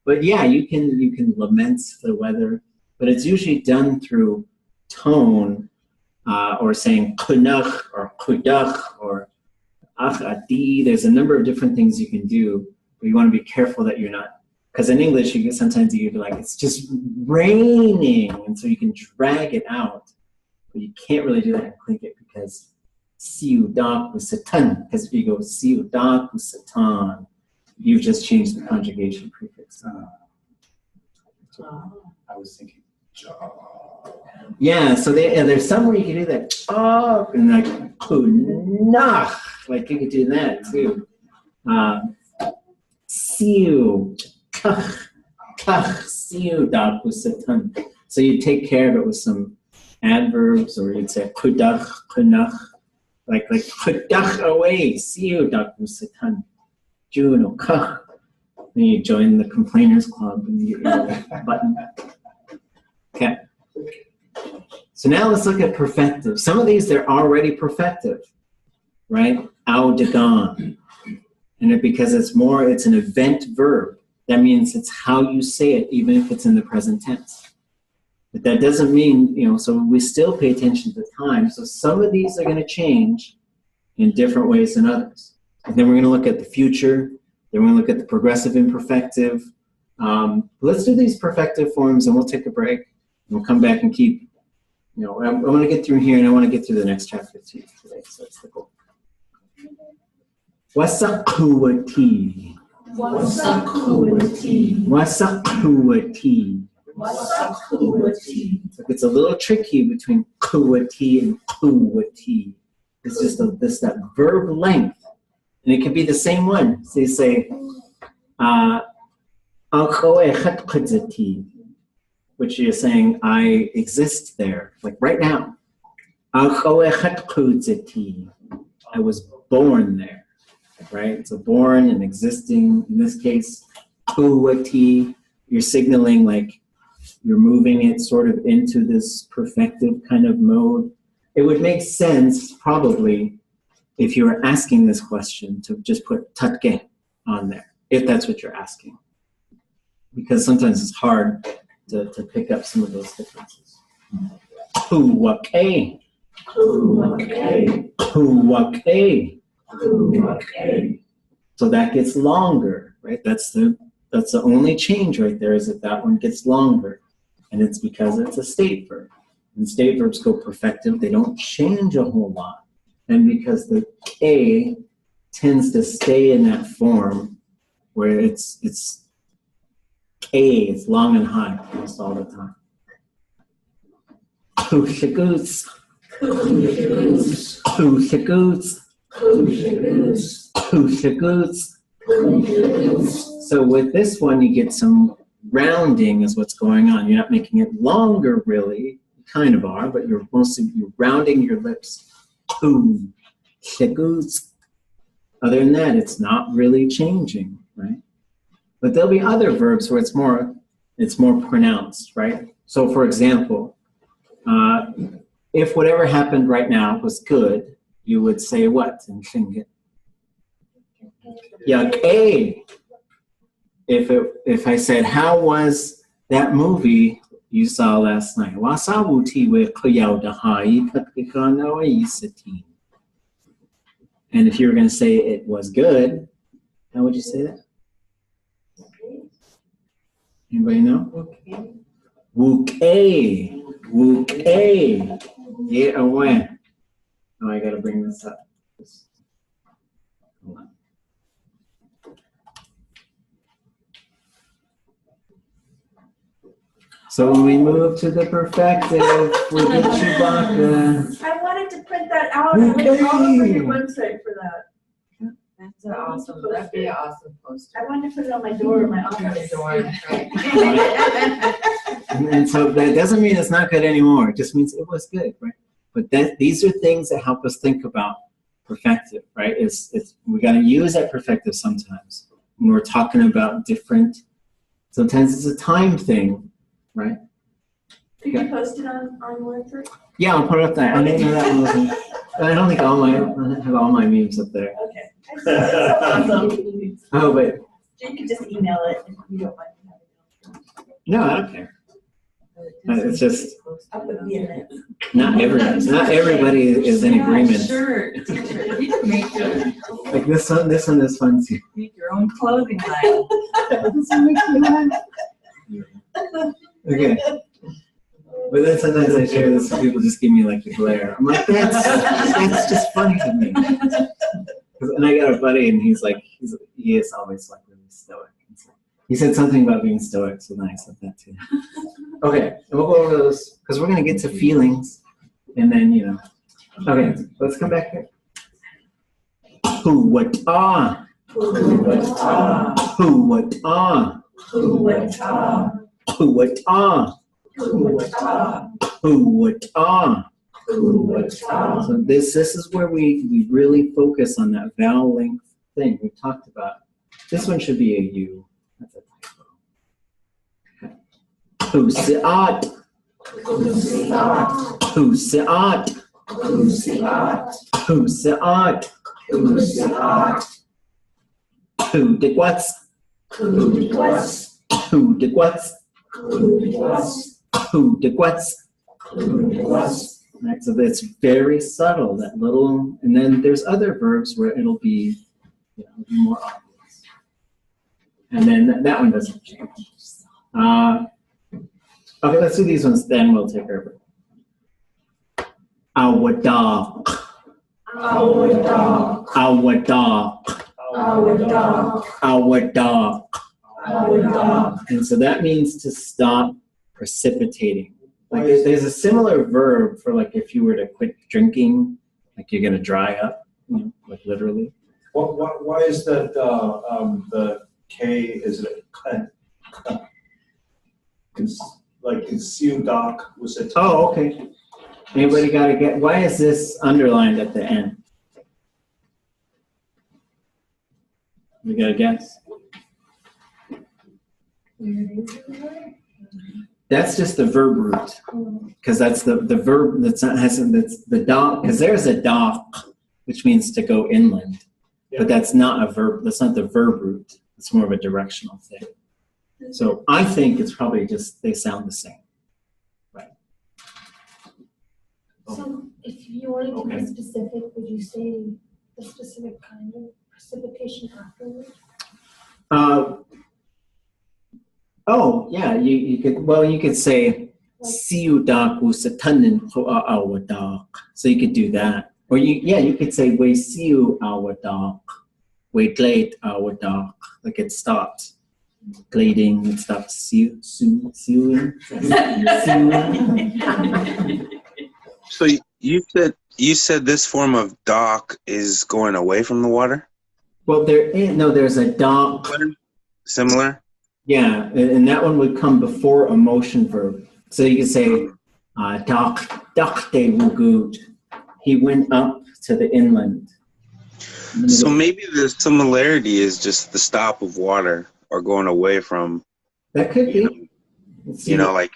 But yeah, you can lament the weather, but it's usually done through tone, or saying kunach or kudach or achadi. There's a number of different things you can do, but you want to be careful that you're not, because in English sometimes you can be like, it's just raining, and so you can drag it out, but you can't really do that in Tlingit because siudak was satan, because if you go siudak was satan, you've just changed the conjugation prefix. I was thinking, yeah, so there's some where you can do that, and like kunach, like you could do that too. Siu, kach, siu, daku, satan. So you take care of it with some adverbs, or you'd say kudach, kunach, like kudach away, siu, daku, satan. Juno, kach. Then you join the complainers club and you get your button. Okay. So now let's look at perfective. Some of these, they're already perfective, right? Au dagan. And because it's an event verb, that means it's how you say it, even if it's in the present tense. But that doesn't mean, so we still pay attention to the time. So some of these are going to change in different ways than others. And then we're going to look at the future. Then we're going to look at the progressive imperfective. Let's do these perfective forms and we'll take a break. And we'll come back and keep, I want to get through here and I want to get through the next chapter too today. So that's the goal. Wasakuati. Wasakuati. Wasakuati. Wasakuati. So it's a little tricky between kuati and kuati. It's just that verb length. And it could be the same one. So you say, which you're saying, I exist there, like right now. I was born there, right? So born and existing, in this case, you're signaling like you're moving it sort of into this perfective kind of mode. It would make sense, probably, if you were asking this question, to just put tatke on there, if that's what you're asking. Because sometimes it's hard to pick up some of those differences. Kuwake. Kuwake. Kuwake. Kuwake. So that gets longer, right? That's the only change right there, is that one gets longer. And it's because it's a state verb. And state verbs go perfective, they don't change a whole lot. And because the K tends to stay in that form where it's K, it's long and high almost all the time. Kushagoose. Kushagoose. Kushagoose. Kushagoose. Kushagoose. So with this one, you get some rounding is what's going on. You're not making it longer, really. You kind of are, but you're rounding your lips. Kushagoose. Other than that, it's not really changing, right? But there'll be other verbs where it's more pronounced, right? So for example, if whatever happened right now was good, you would say what in Tlingit? Yake. If I said, how was that movie you saw last night? And if you were going to say it was good, how would you say that? Anybody know? Wukay. Wukay. Yeah, or when? Oh, I got to bring this up. Hold on. So when we move to the perfective, we get Chewbacca. I wanted to print that out. I went all over your website for that. That's awesome. That'd be an awesome poster. I wanted to put it on my door in my On the office. door, right. And so that doesn't mean it's not good anymore. It just means it was good, right? But these are things that help us think about perfective, right? We got to use that perfective sometimes when we're talking about different. Sometimes it's a time thing, right? Could you post it on your website? Yeah, I'll put it up there. I didn't know that one wasn't. I don't think I have all my memes up there. Okay. So Oh, wait. you could just email it if you don't mind having it. No, I don't care. It's just I'll put the in it. not everybody is in agreement. Sure. You can make Like this one is fun too. make your own clothing line. Okay. But then sometimes I share this and people just give me like the glare. I'm like, that's just funny to me. And I got a buddy and he is always like really stoic. He said something about being stoic, so then I said that too. Okay, and we'll go over those because we're gonna get to feelings and then Okay, let's come back here. Who, what, ah. Who, what, ah. Who, what, ah. Who, what, ah. Who, what, ah. Who, what, ah. Who, what, ah. Who, what, ah. So this is where we really focus on that vowel length thing we talked about. This one should be a U. That's a typo. Husiat. Husiat. Husiat. Husiat. Husiat. Husiat. Hudikwats. Hudikwats. Hudikwats. Hudikwats. Hudikwats. Hudikwats. Right, so it's very subtle, that little, and then there's other verbs where it'll be, more obvious. And then that one doesn't change. Okay, let's do these ones, then we'll take over. Awadak. Awadak. Awadak. Awadak. Awadak. Awadak. And so that means to stop precipitating. Like there's a similar verb for like if you were to quit drinking, like you're gonna dry up, like literally. Why is that the K is it like in Siudak was it? Oh, okay. Anybody got to get? Why is this underlined at the end? You got to guess? That's just the verb root, because that's the verb that's the dock. Because there's a dock, which means to go inland, but that's not a verb. That's not the verb root. It's more of a directional thing. So I think it's probably just they sound the same, right? So if you wanted to be specific, would you say the specific kind of precipitation afterward? Oh yeah, you could. Well, you could say siudak usatanin awadak. So you could do that, or you could say we siu awadak, we glade awadak. Like it stopped glading, it stopped siuing. So you said this form of dock is going away from the water? Well, there's a dock. Similar? Yeah, and that one would come before a motion verb. So you could say, dock de wugut. He went up to the inland. So maybe the similarity is just the stop of water or going away from. That could be. Like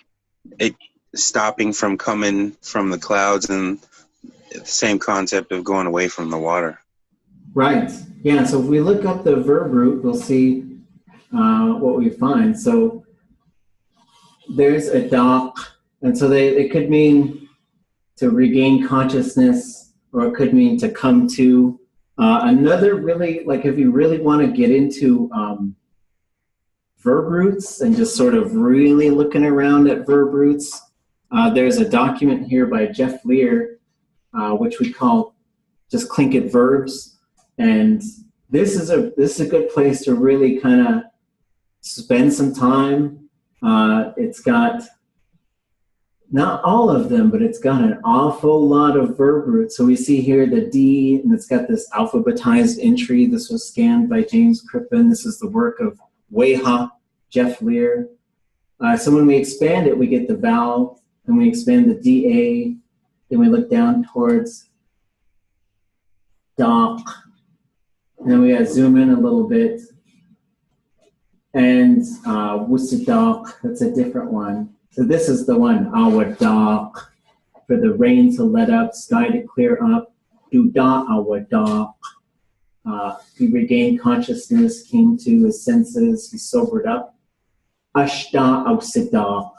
it stopping from coming from the clouds, and the same concept of going away from the water. Right. Yeah. So if we look up the verb root, we'll see what we find. So there's a dock, and so it could mean to regain consciousness, or it could mean to come to, Another really, like if you really want to get into verb roots and just sort of really looking around at verb roots, there's a document here by Jeff Lear, which we call just Tlingit verbs. And this is a good place to really kind of spend some time. It's got not all of them, but it's got an awful lot of verb roots. So we see here the D, and it's got this alphabetized entry. This was scanned by James Crippen. This is the work of Weha, Jeff Lear. So when we expand it, we get the vowel, and we expand the DA, then we look down towards doc, and then we gotta zoom in a little bit. And wusidok, that's a different one. So this is the one, awadok, for the rain to let up, sky to clear up. Duda awadok. He regained consciousness, came to his senses, he sobered up. Ashta awsidok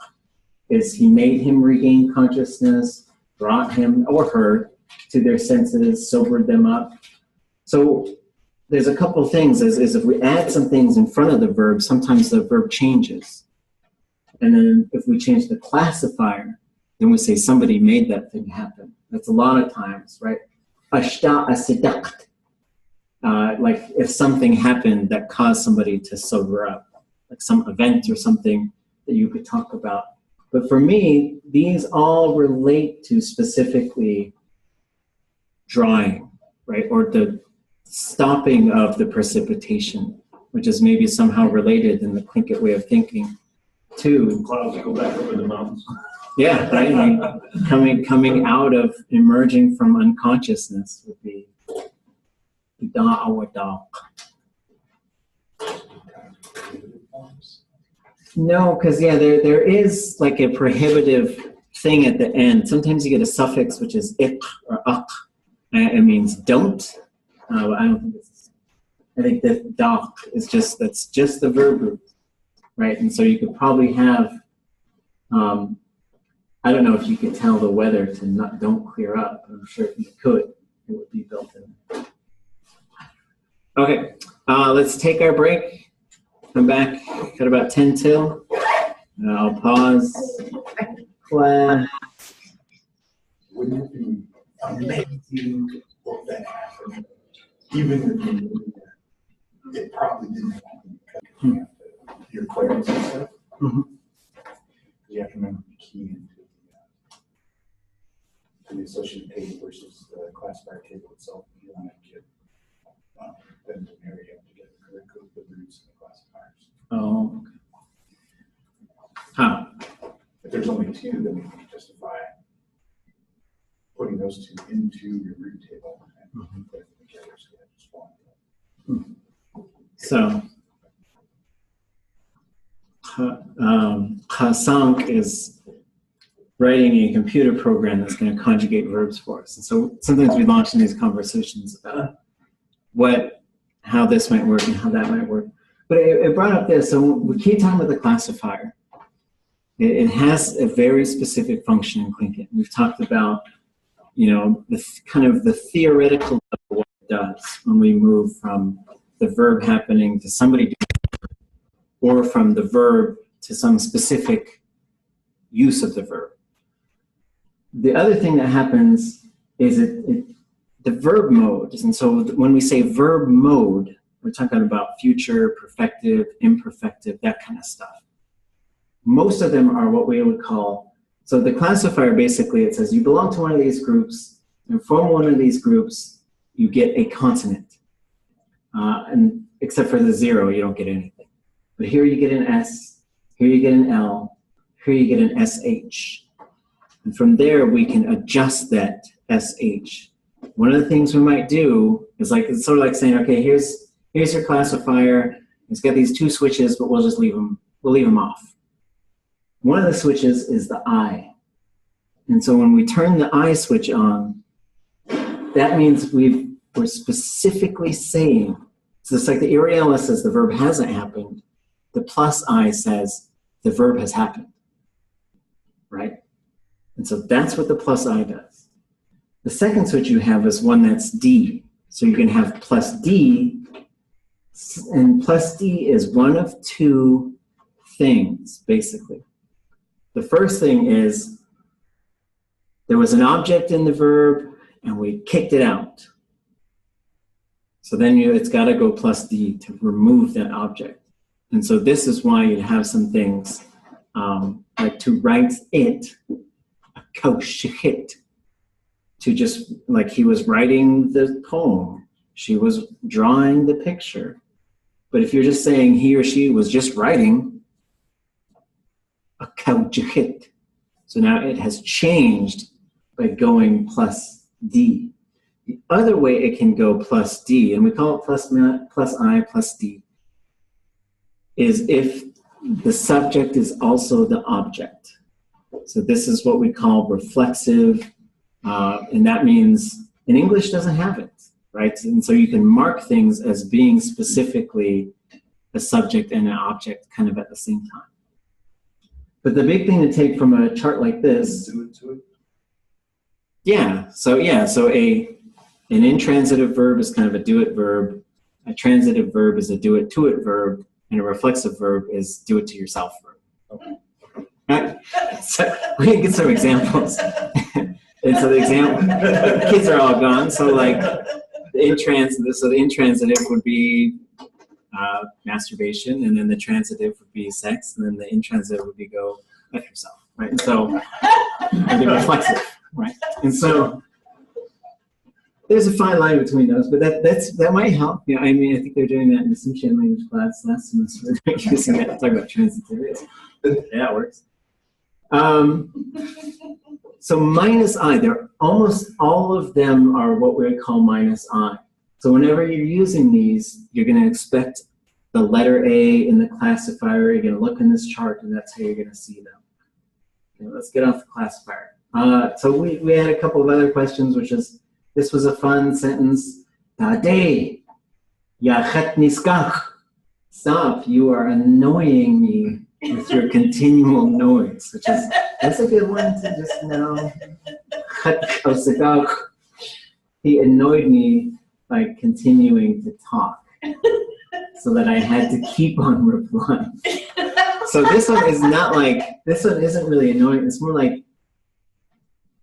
is he made him regain consciousness, brought him or her to their senses, sobered them up. So there's a couple things, is if we add some things in front of the verb, sometimes the verb changes. And then if we change the classifier, then we say somebody made that thing happen. That's a lot of times, right? Ashta asidakt. Like if something happened that caused somebody to sober up, like some event or something that you could talk about. But for me, these all relate to specifically drying, right? Or the stopping of the precipitation, which is maybe somehow related in the Tlingit way of thinking too. Clouds go back over the mountains. Yeah, right. Like coming out of, emerging from unconsciousness would be da'awadak. No, because yeah, there is like a prohibitive thing at the end. Sometimes you get a suffix which is ik or ak. It means don't. I don't think it's. I think that dak is that's just the verb root, right? And so you could probably have. I don't know if you could tell the weather to don't clear up. I'm sure if you could, it would be built in. Okay, let's take our break. Come back at about 10 till. I'll pause. Class. Wouldn't it be amazing if that happened? Even if it probably didn't happen because your clarity and stuff. Mm-hmm. You have to remember the key into the associated table versus the classifier table itself. You want to get then to marry up together correctly the roots and the classifiers. Oh, okay. How? If there's only two, then we can justify putting those two into your root table and put them together so you have just one. So, Hasank is writing a computer program that's going to conjugate verbs for us. And so sometimes we launch in these conversations about how this might work and how that might work. But it brought up this, so we keep talking about the classifier. It has a very specific function in Tlingit. We've talked about, the kind of the theoretical of what it does when we move from the verb happening to somebody doing it, or from the verb to some specific use of the verb. The other thing that happens is the verb modes. And so when we say verb mode, we're talking about future, perfective, imperfective, that kind of stuff. Most of them are what we would call, so the classifier basically, it says you belong to one of these groups, and from one of these groups, you get a consonant. And except for the 0, you don't get anything. But here you get an S, here you get an L, here you get an SH. And from there, we can adjust that SH. One of the things we might do is it's sort of like saying, okay, here's your classifier. It's got these 2 switches, but we'll just leave them off. One of the switches is the I. And so when we turn the I switch on, that means we're specifically saying, so it's like the Ariella says the verb hasn't happened. The plus I says the verb has happened, right? And so that's what the plus I does. The second switch you have is one that's D. So you can have plus D, and plus D is one of two things, basically. The first thing is there was an object in the verb, and we kicked it out. So then it's got to go plus D to remove that object. And so this is why you have some things like to write it, kaushihit, to just, like he was writing the poem, she was drawing the picture. But if you're just saying he or she was just writing, a kaushihit. So now it has changed by going plus D. The other way it can go plus D, and we call it plus I plus D, is if the subject is also the object. So this is what we call reflexive, and that means, and English doesn't have it, right? And so you can mark things as being specifically a subject and an object kind of at the same time. But the big thing to take from a chart like this, so an intransitive verb is kind of a do-it verb, a transitive verb is a do-it-to-it verb, and a reflexive verb is do-it-to-yourself verb. Okay. Right? So we can get some examples. And so the kids are all gone, so like the intransitive would be masturbation, and then the transitive would be sex, and then the intransitive would be go F yourself, right? And so they're reflexive, right? And so there's a fine line between those, but that might help. I mean, I think they're doing that in the Simshan language class last semester. They're using that to talk about transitivity. Yeah, it works. So minus I, almost all of them are what we would call minus I. So whenever you're using these, you're going to expect the letter A in the classifier. You're going to look in this chart, and that's how you're going to see them. Okay, let's get off the classifier. So we had a couple of other questions, which is, this was a fun sentence. Tade, yachet niskach. Stop, you are annoying me with your continual noise, which is, that's a good one to just know. He annoyed me by continuing to talk so that I had to keep on replying. So this one isn't really annoying. It's more like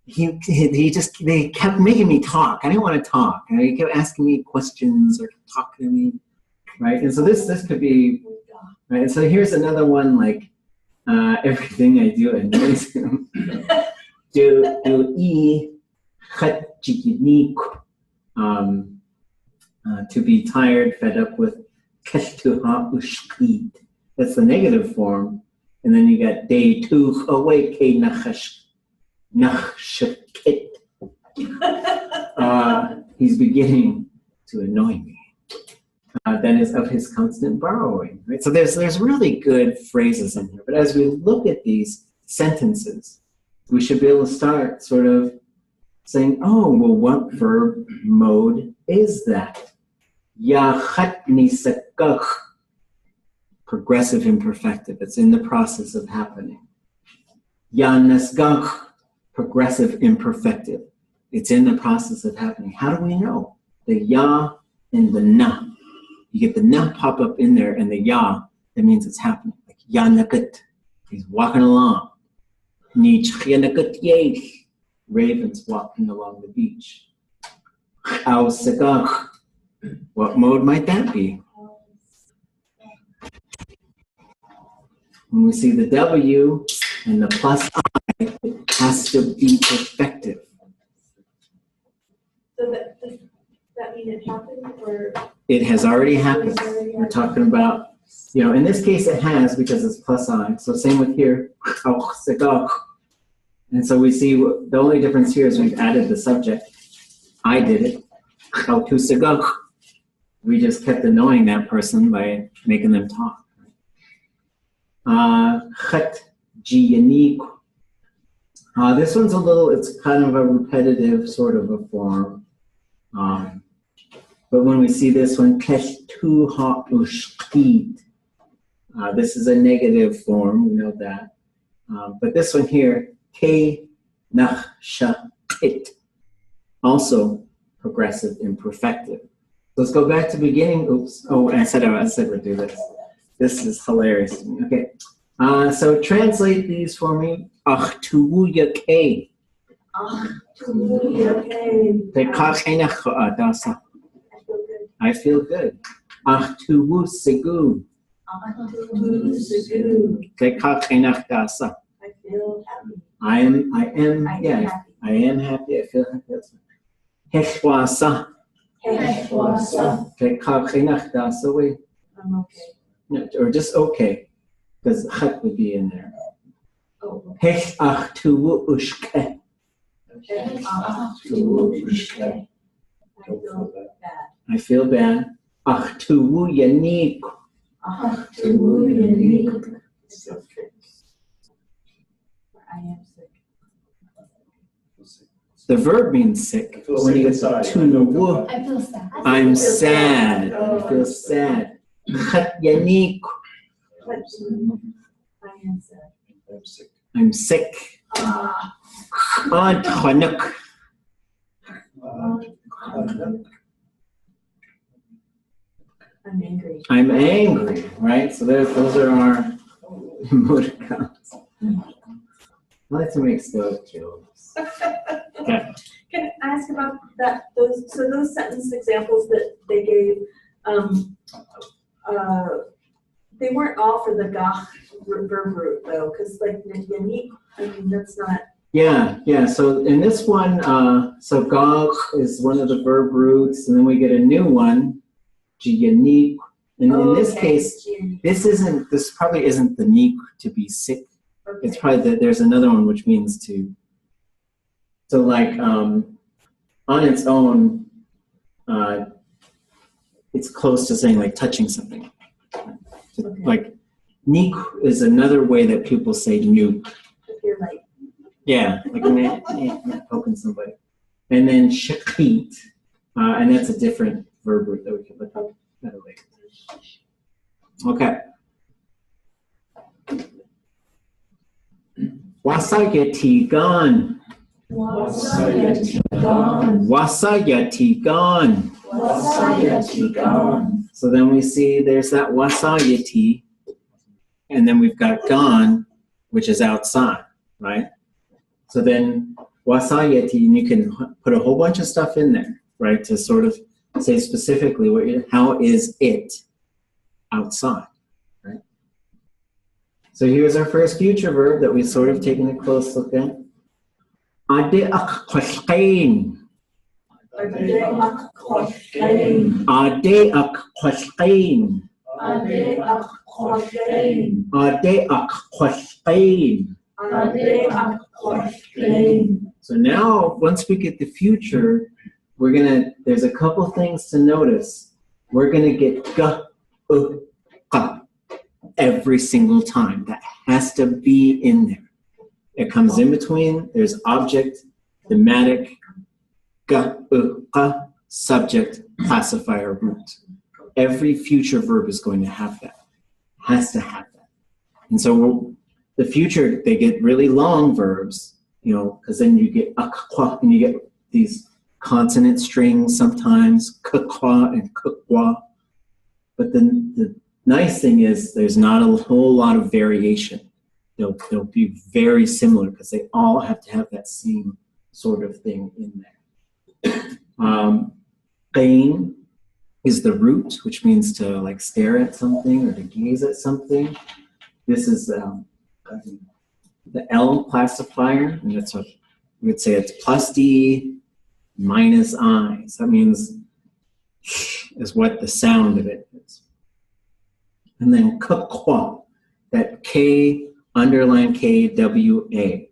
they kept making me talk. I didn't want to talk. He kept asking me questions or talking to me, right? And so this could be, right? And so here's another one, like everything I do annoys him. To be tired, fed up with. That's the negative form. And then you got day tu awake he's beginning to annoy me. That is of his constant borrowing. Right? So there's really good phrases in here. But as we look at these sentences, we should be able to start sort of saying, oh, well, what verb mode is that? Yachatni sekach, progressive imperfective. It's in the process of happening. Yanesgach, progressive imperfective. It's in the process of happening. How do we know? The ya and the na. You get the na pop up in there, and the ya, that means it's happening. Like yanakat, he's walking along. Nichyanakut yeh, ravens walking along the beach. Ausagach, what mode might that be? When we see the W and the plus I, it has to be perfective. So that mean it happened, or? It has already happened. We're talking about, in this case it has because it's plus I. So same with here. And so we see the only difference here is we've added the subject. I did it. We just kept annoying that person by making them talk. This one's it's kind of a repetitive sort of a form. But when we see this one, this is a negative form, we know that. But this one here, also progressive imperfective. Let's go back to beginning. Oops. Oh, I said we'd do this. This is hilarious to me. Okay. So translate these for me. Ach tu yake. Ach, tu yake. I feel good. Ach tu segu. Ach, tu segu. Dasa. I feel happy. I am happy. I feel happy. Hechwasa. Hechwasa. Dasa. I'm okay. No, or just okay, because chat would be in there. Oh. Hech ach tu ushke. Ach, tu ushke. I feel bad. I feel bad. Ach tu yanik. Ach, tu yanik. I am sick. The verb means sick. feel When sick you get inside. tu, I feel sad. I'm sad. I feel sad. Chat yanik. I am sad. I'm sick. I'm sick. Ah. Ant chanuk. I'm angry. I'm angry, right? So those are our emoticons. I like to make stoic jokes. Okay. Can I ask about that? Those sentence examples that they gave, they weren't all for the gach verb root though, because like yanik, I mean that's not. Yeah. So in this one, so gach is one of the verb roots, and then we get a new one, yanik. And in this case, this probably isn't the nik to be sick. Okay. It's probably that there's another one which means to. So like on its own, it's close to saying like touching something. Okay. Like nik is another way that people say nuke. If you're like. Yeah, like poking somebody. And then shakit, and that's a different verb root that we can look up better later. Okay. Wasayatigan. Wasayatigan. So then we see there's that wasayati, and then we've got gan, which is outside, right? So then wasayati, and you can put a whole bunch of stuff in there, right, to sort of say specifically how is it outside, right? So here's our first future verb that we've sort of taken a close look at. Ade akqashqain. Ade akqashqain. Ade akqashqain. Ade akqashqain. Ade akqashqain. So now, once we get the future, there's a couple things to notice. We're gonna get ga, ka every single time. That has to be in there. It comes in between. There's object, thematic, ga, ka, subject, classifier, root. Every future verb is going to have that. Has to have that. And so the future, they get really long verbs, because then you get akwa, and you get these consonant strings sometimes, kakwa and kukwa. But then the nice thing is there's not a whole lot of variation. They'll be very similar because they all have to have that same sort of thing in there. Qain is the root, which means to like stare at something or to gaze at something. This is the L classifier, and that's what we would say it's plus D minus I. So that means is what the sound of it is. And then kakwa, that K underline KWA.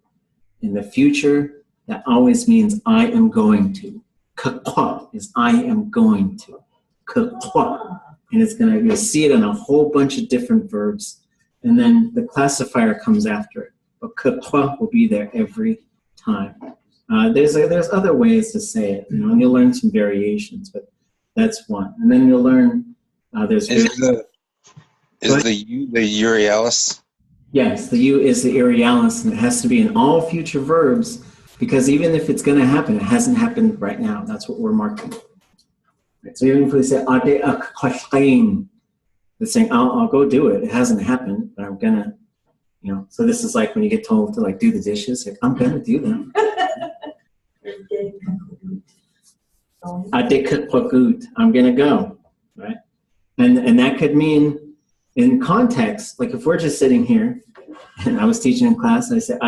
In the future, that always means I am going to. Kakwa is I am going to. Kakwa. And you'll see it in a whole bunch of different verbs. And then the classifier comes after it. But kakwa will be there every time. There's other ways to say it, and you'll learn some variations, but that's one. And then you'll learn there's. Is the U the Urialis? Yes, the U is the Urialis, and it has to be in all future verbs Because even if it's going to happen, it hasn't happened right now. That's what we're marking. Right? So even if we say, it's saying, I'll go do it. It hasn't happened, but I'm going to, you know. So this is like when you get told to like do the dishes. Like, I'm going to do them. I'm going to go. Right? And that could mean in context, like if we're just sitting here, and I was teaching in class, and I said,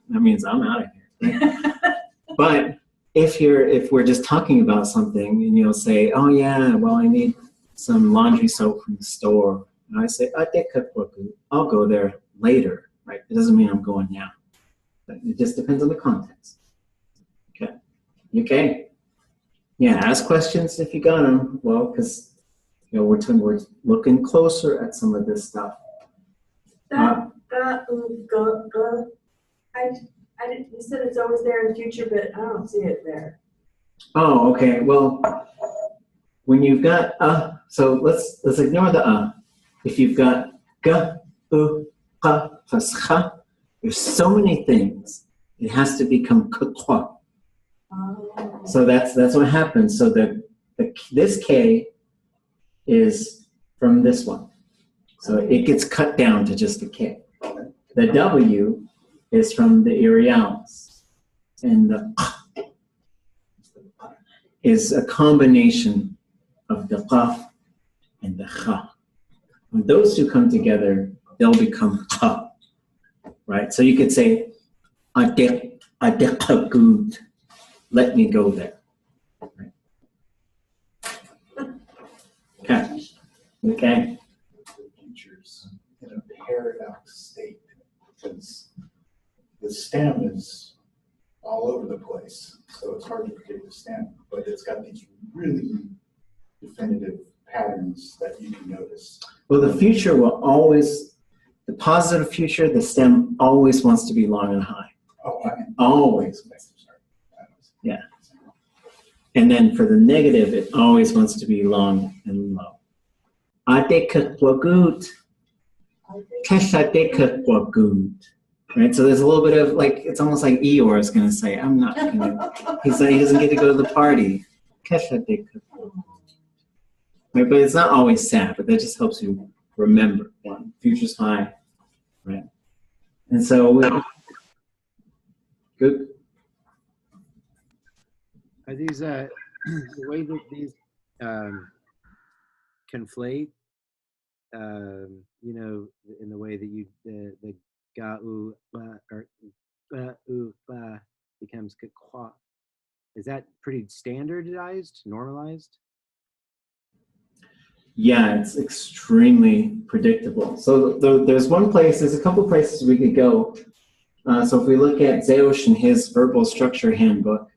that means I'm out of here. Right? But if we're just talking about something, and you'll say, oh yeah, well I need some laundry soap from the store, and I say, I'll go there later, right? It doesn't mean I'm going now. It just depends on the context. Okay. Okay. Yeah, ask questions if you got them. Well, because you know we're looking closer at some of this stuff. You said it's always there in the future, but I don't see it there. Oh, okay. Well, when you've got so let's ignore the If you've got ga, ka plus cha, there's so many things. It has to become kukwa. Oh. So that's what happens. So this K is from this one. So it gets cut down to just a K. The W is from the Irialis. And the is a combination of the qaf and the kha. When those two come together, they'll become kha. Right? So you could say, adiqagud, let me go there. Right? Okay. Okay. Features in a paradox state because the stem is all over the place, so it's hard to predict the stem, but it's got these really definitive patterns that you can notice. Well, the future will always, the positive future, the stem always wants to be long and high. Oh, always. Yeah. And then for the negative, it always wants to be long and low. Right? So there's a little bit of like, it's almost like Eeyore is going to say, I'm not going to, he doesn't get to go to the party. Right? But it's not always sad, but that just helps you remember. One, future's high, right? And so, good. Are these the way that these conflate? You know, in the way that you the ga'u or ba'u ba becomes kwa. Is that pretty standardized, normalized? Yeah, it's extremely predictable. So there's a couple places we could go. So if we look at Zeosh and his verbal structure handbook,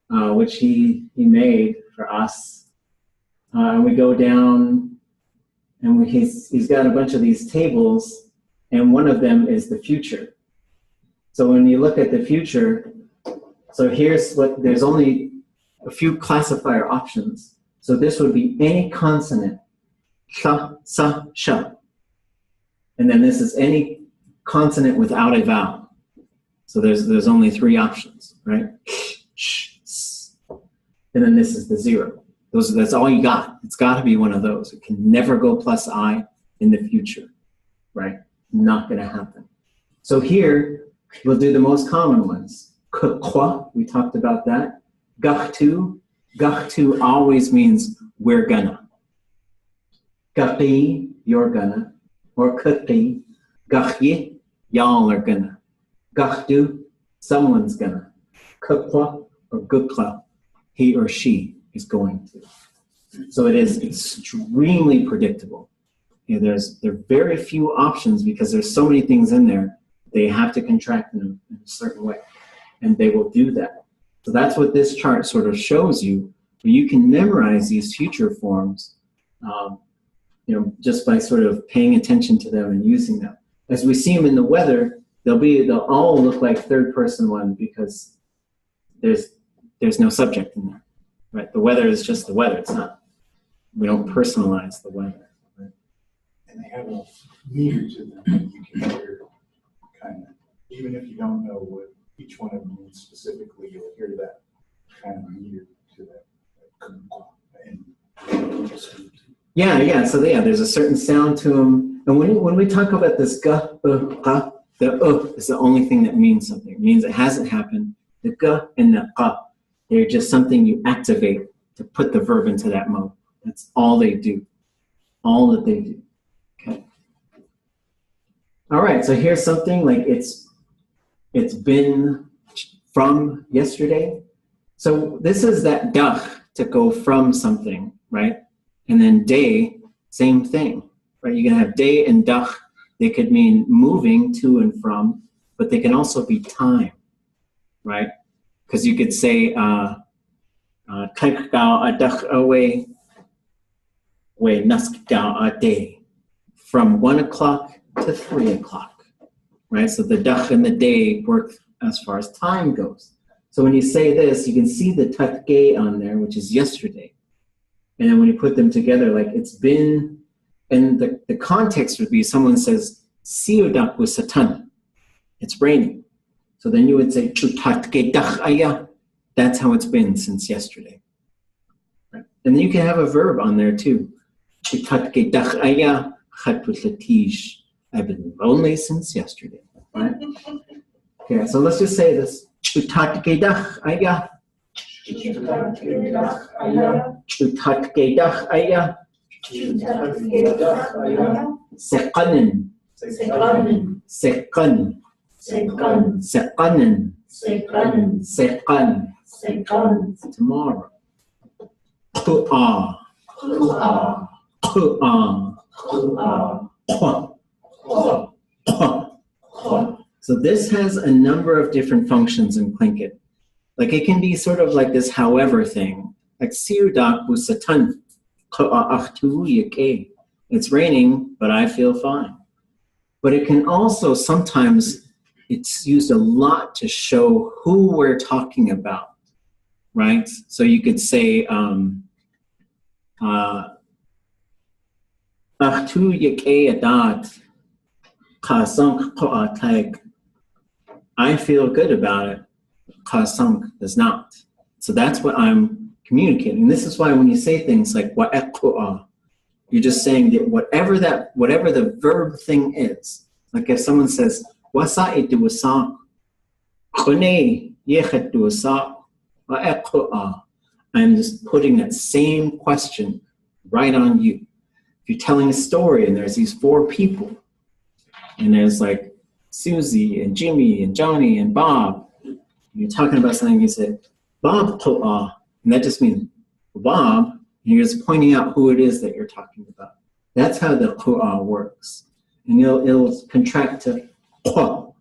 which he made for us, and we go down, and he's got a bunch of these tables, and one of them is the future. So when you look at the future, so here's there's only a few classifier options. So this would be any consonant, sha, sa, sha. And then this is any consonant without a vowel. So there's only three options, right? And then this is the zero. That's all you got. It's got to be one of those. It can never go plus I in the future, right? Not going to happen. So here, we'll do the most common ones. Kwa, we talked about that. Gachtu always means we're gonna. Gaqi, you're gonna. Or kaqi, gachyi, y'all are gonna. Gachtu, someone's gonna. Kukwa or gukla, he or she is going to. So it is extremely predictable. You know, there are very few options because there's so many things in there. They have to contract in a certain way, and they will do that. So that's what this chart sort of shows you. You can memorize these future forms, you know, just by sort of paying attention to them and using them. As we see them in the weather, they'll all look like third-person one because there's no subject in there, right? The weather is just the weather. It's not. We don't personalize the weather. Right? And they have a meter to them that you can hear, kind of, even if you don't know what each one of them specifically, you'll hear that kind of meter to that. And Yeah. So there's a certain sound to them. And when we talk about this ga, the is the only thing that means something. It means it hasn't happened. The ga and the qa, they're just something you activate to put the verb into that mode. That's all they do. All that they do. Okay. All right. So here's something like it's been from yesterday. So this is that dach to go from something, right? And then day, same thing, right? You're gonna have day and dach. They could mean moving to and from, but they can also be time, right? Because you could say away a day, from 1 o'clock to 3 o'clock, right? So the dach and the day work as far as time goes. So when you say this, you can see the tatge on there, which is yesterday. And then when you put them together, like it's been, and the context would be someone says, siudak was satan. It's raining. So then you would say, chutatge dachaya. That's how it's been since yesterday. Right? And then you can have a verb on there too. Chutatge dachaya chatputatish. I've been lonely since yesterday. Right? Okay, so let's just say this. Chutatge dachaya. Chutatge dachaya. Seqanin. Seqan. Seqanin. Seqan. Tomorrow. Q'a. So this has a number of different functions in Tlingit. Like it can be sort of like this however thing. Like siudak busatan. It's raining, but I feel fine. But it can also sometimes, it's used a lot to show who we're talking about, right? So you could say, I feel good about it. Qasang does not. So that's what I'm communicating. This is why when you say things like wa'aqqa, you're just saying that whatever the verb thing is. Like if someone says wasa'idu wasa, khune yekhatu wasa, wa'aqqa, I'm just putting that same question right on you. If you're telling a story and there's these 4 people, and there's like Susie and Jimmy and Johnny and Bob, and you're talking about something, you say Bob q'a, and that just means Bob, and you're just pointing out who it is that you're talking about. That's how the q'a works. And it'll contract to q'a.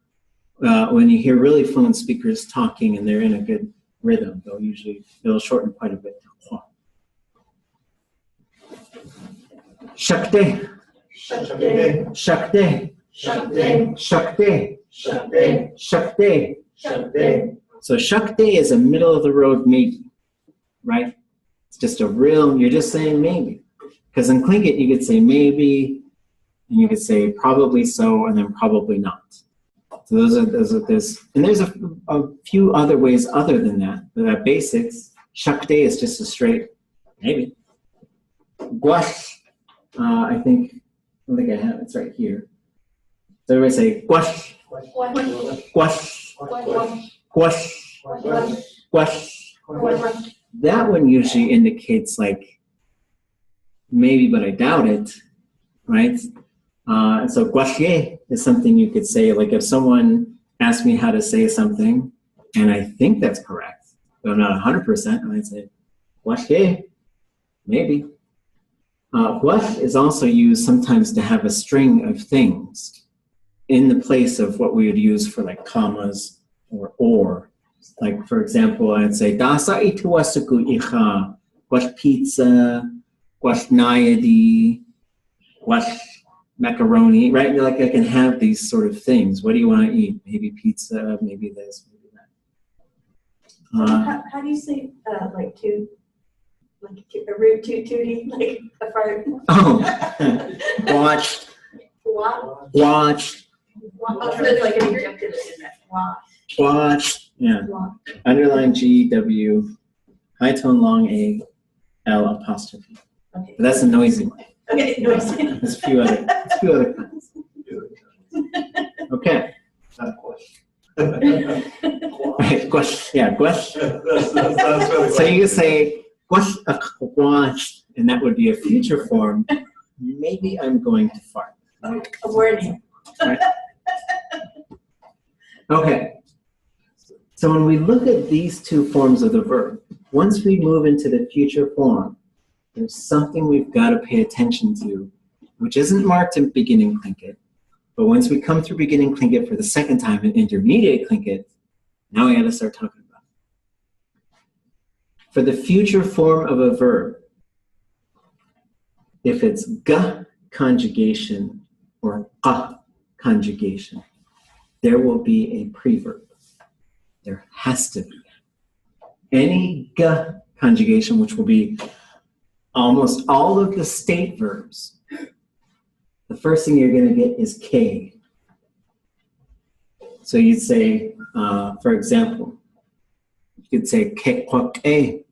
When you hear really fluent speakers talking and they're in a good rhythm, it'll shorten quite a bit to q'a. Shakte. Shakte. Shakte. Shakte. Shakte. Shakte. So shakte is a middle of the road maybe, right? It's just you're just saying maybe. Because in Tlingit you could say maybe, and you could say probably so, and then probably not. So there's a few other ways other than that. The basics, shakte is just a straight maybe. Gwash, I don't think I have, it's right here. So everybody say gwash, gwash, gwash, gwash. That one usually indicates like maybe, but I doubt it, right? So gwashye is something you could say, like if someone asked me how to say something, and I think that's correct, but I'm not 100%, I might say gwashye, maybe. Gwash is also used sometimes to have a string of things in the place of what we would use for like commas or. Like for example, I'd say dasa itu wasuku iha, gwash pizza, gwash nayadi, gwash macaroni, right? Like I can have these sort of things. What do you want to eat? Maybe pizza, maybe this, maybe that. How do you say like to? Like a rude tootie, like a fart. Oh, watch. What? Watch. I'll put like an adjective in that. Watch. Watch. Yeah. Underline G, W, high tone long A, L apostrophe. Okay. But that's a noisy one. Okay, noisy. There's a few other kinds. Okay. Not a question. Right, question. Yeah, question. That's really So you can say wash, and that would be a future form. Maybe I'm going to fart. A warning. Right? Okay. So when we look at these two forms of the verb, once we move into the future form, there's something we've got to pay attention to, which isn't marked in beginning Tlingit. But once we come through beginning Tlingit for the second time in intermediate Tlingit, now we got to start talking about it. For the future form of a verb, if it's ga conjugation or qa conjugation, there will be a preverb. There has to be. Any ga conjugation, which will be almost all of the state verbs, the first thing you're going to get is K. So you'd say, for example, you could say Ke kwak e,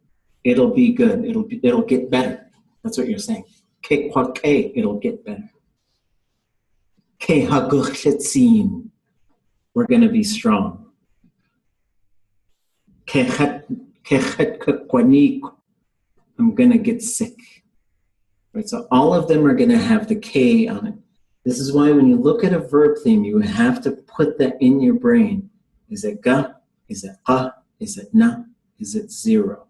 it'll be good, it'll get better. That's what you're saying. Ke kwak e, it'll get better. Ke haguchitsin, we're going to be strong. Ke chet kwanik, I'm going to get sick. Right, so all of them are going to have the K on it. This is why when you look at a verb theme, you have to put that in your brain. Is it ga? Is it qa? Is it na? Is it zero?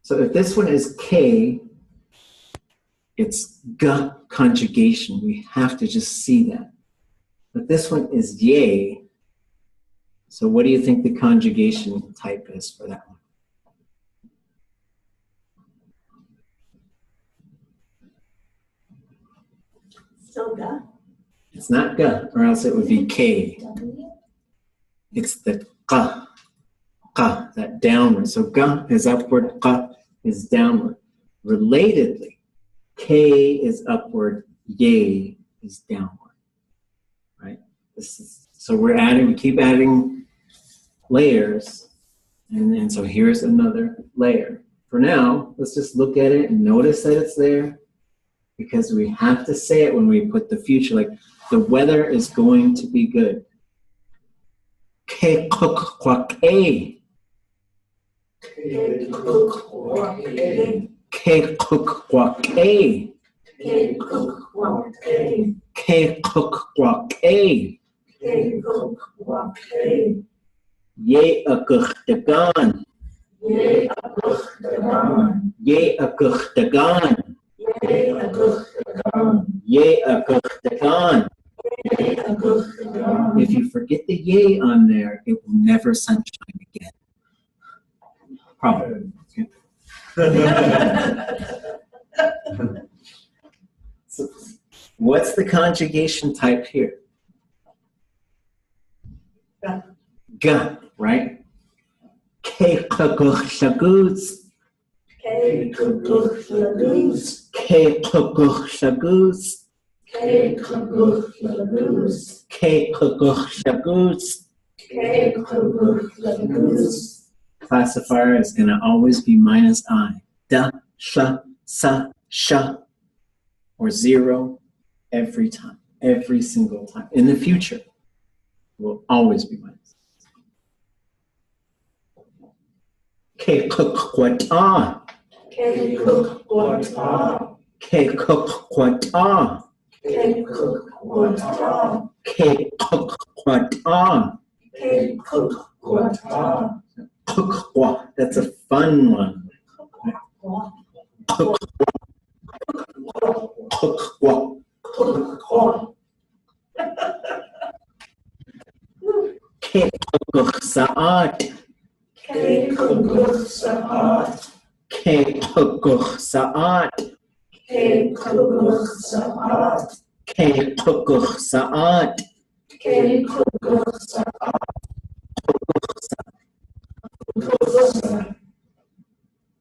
So if this one is K, it's ga conjugation. We have to just see that. But this one is yay. So what do you think the conjugation type is for that one? Still ga? It's not ga, or else it would be K. It's the qa, that downward. So ga is upward, qa is downward. Relatedly, K is upward, yay is downward. Right? So we keep adding layers, and so here's another layer. For now, let's just look at it and notice that it's there, because we have to say it when we put the future, like the weather is going to be good. Ke kuk kwak e. Ke kuk kwak e. Ke kuk kwak e. Ke kuk kwak e. Ke kuk kwak e. Ke kuk kwak e. Ye akuk dagan. Ye akuk dagan. Ye akuk dagan. Ye akuk dagan. Ye akuk dagan. Ye akuk dagan. If you forget the yay on there, it will never sunshine again. Probably. So what's the conjugation type here? Ga. Ga, right? Ke kukuch shagus. Ke kuk shagus. Ke kukuch shagus. Ke kuk shagus. Ke kukuch shagus. Ke kuk shagus. Classifier is going to always be minus I. Da, sha, sa, sha, or zero every time, every single time. In the future, it will always be minus. Ke kuk kwata. Ke kuk kwata. Ke kuk kwata. Ke kuk kwata. Ke kuk kwata. Ke kuk kwata. Kukwa, that's a fun one. Kukwa. Kukwa. Kuk Ke kuk saat. Ke kuk saat. Ke kuk saat. Ke kuk saat. Ke kuk saat. Ke kuk saat.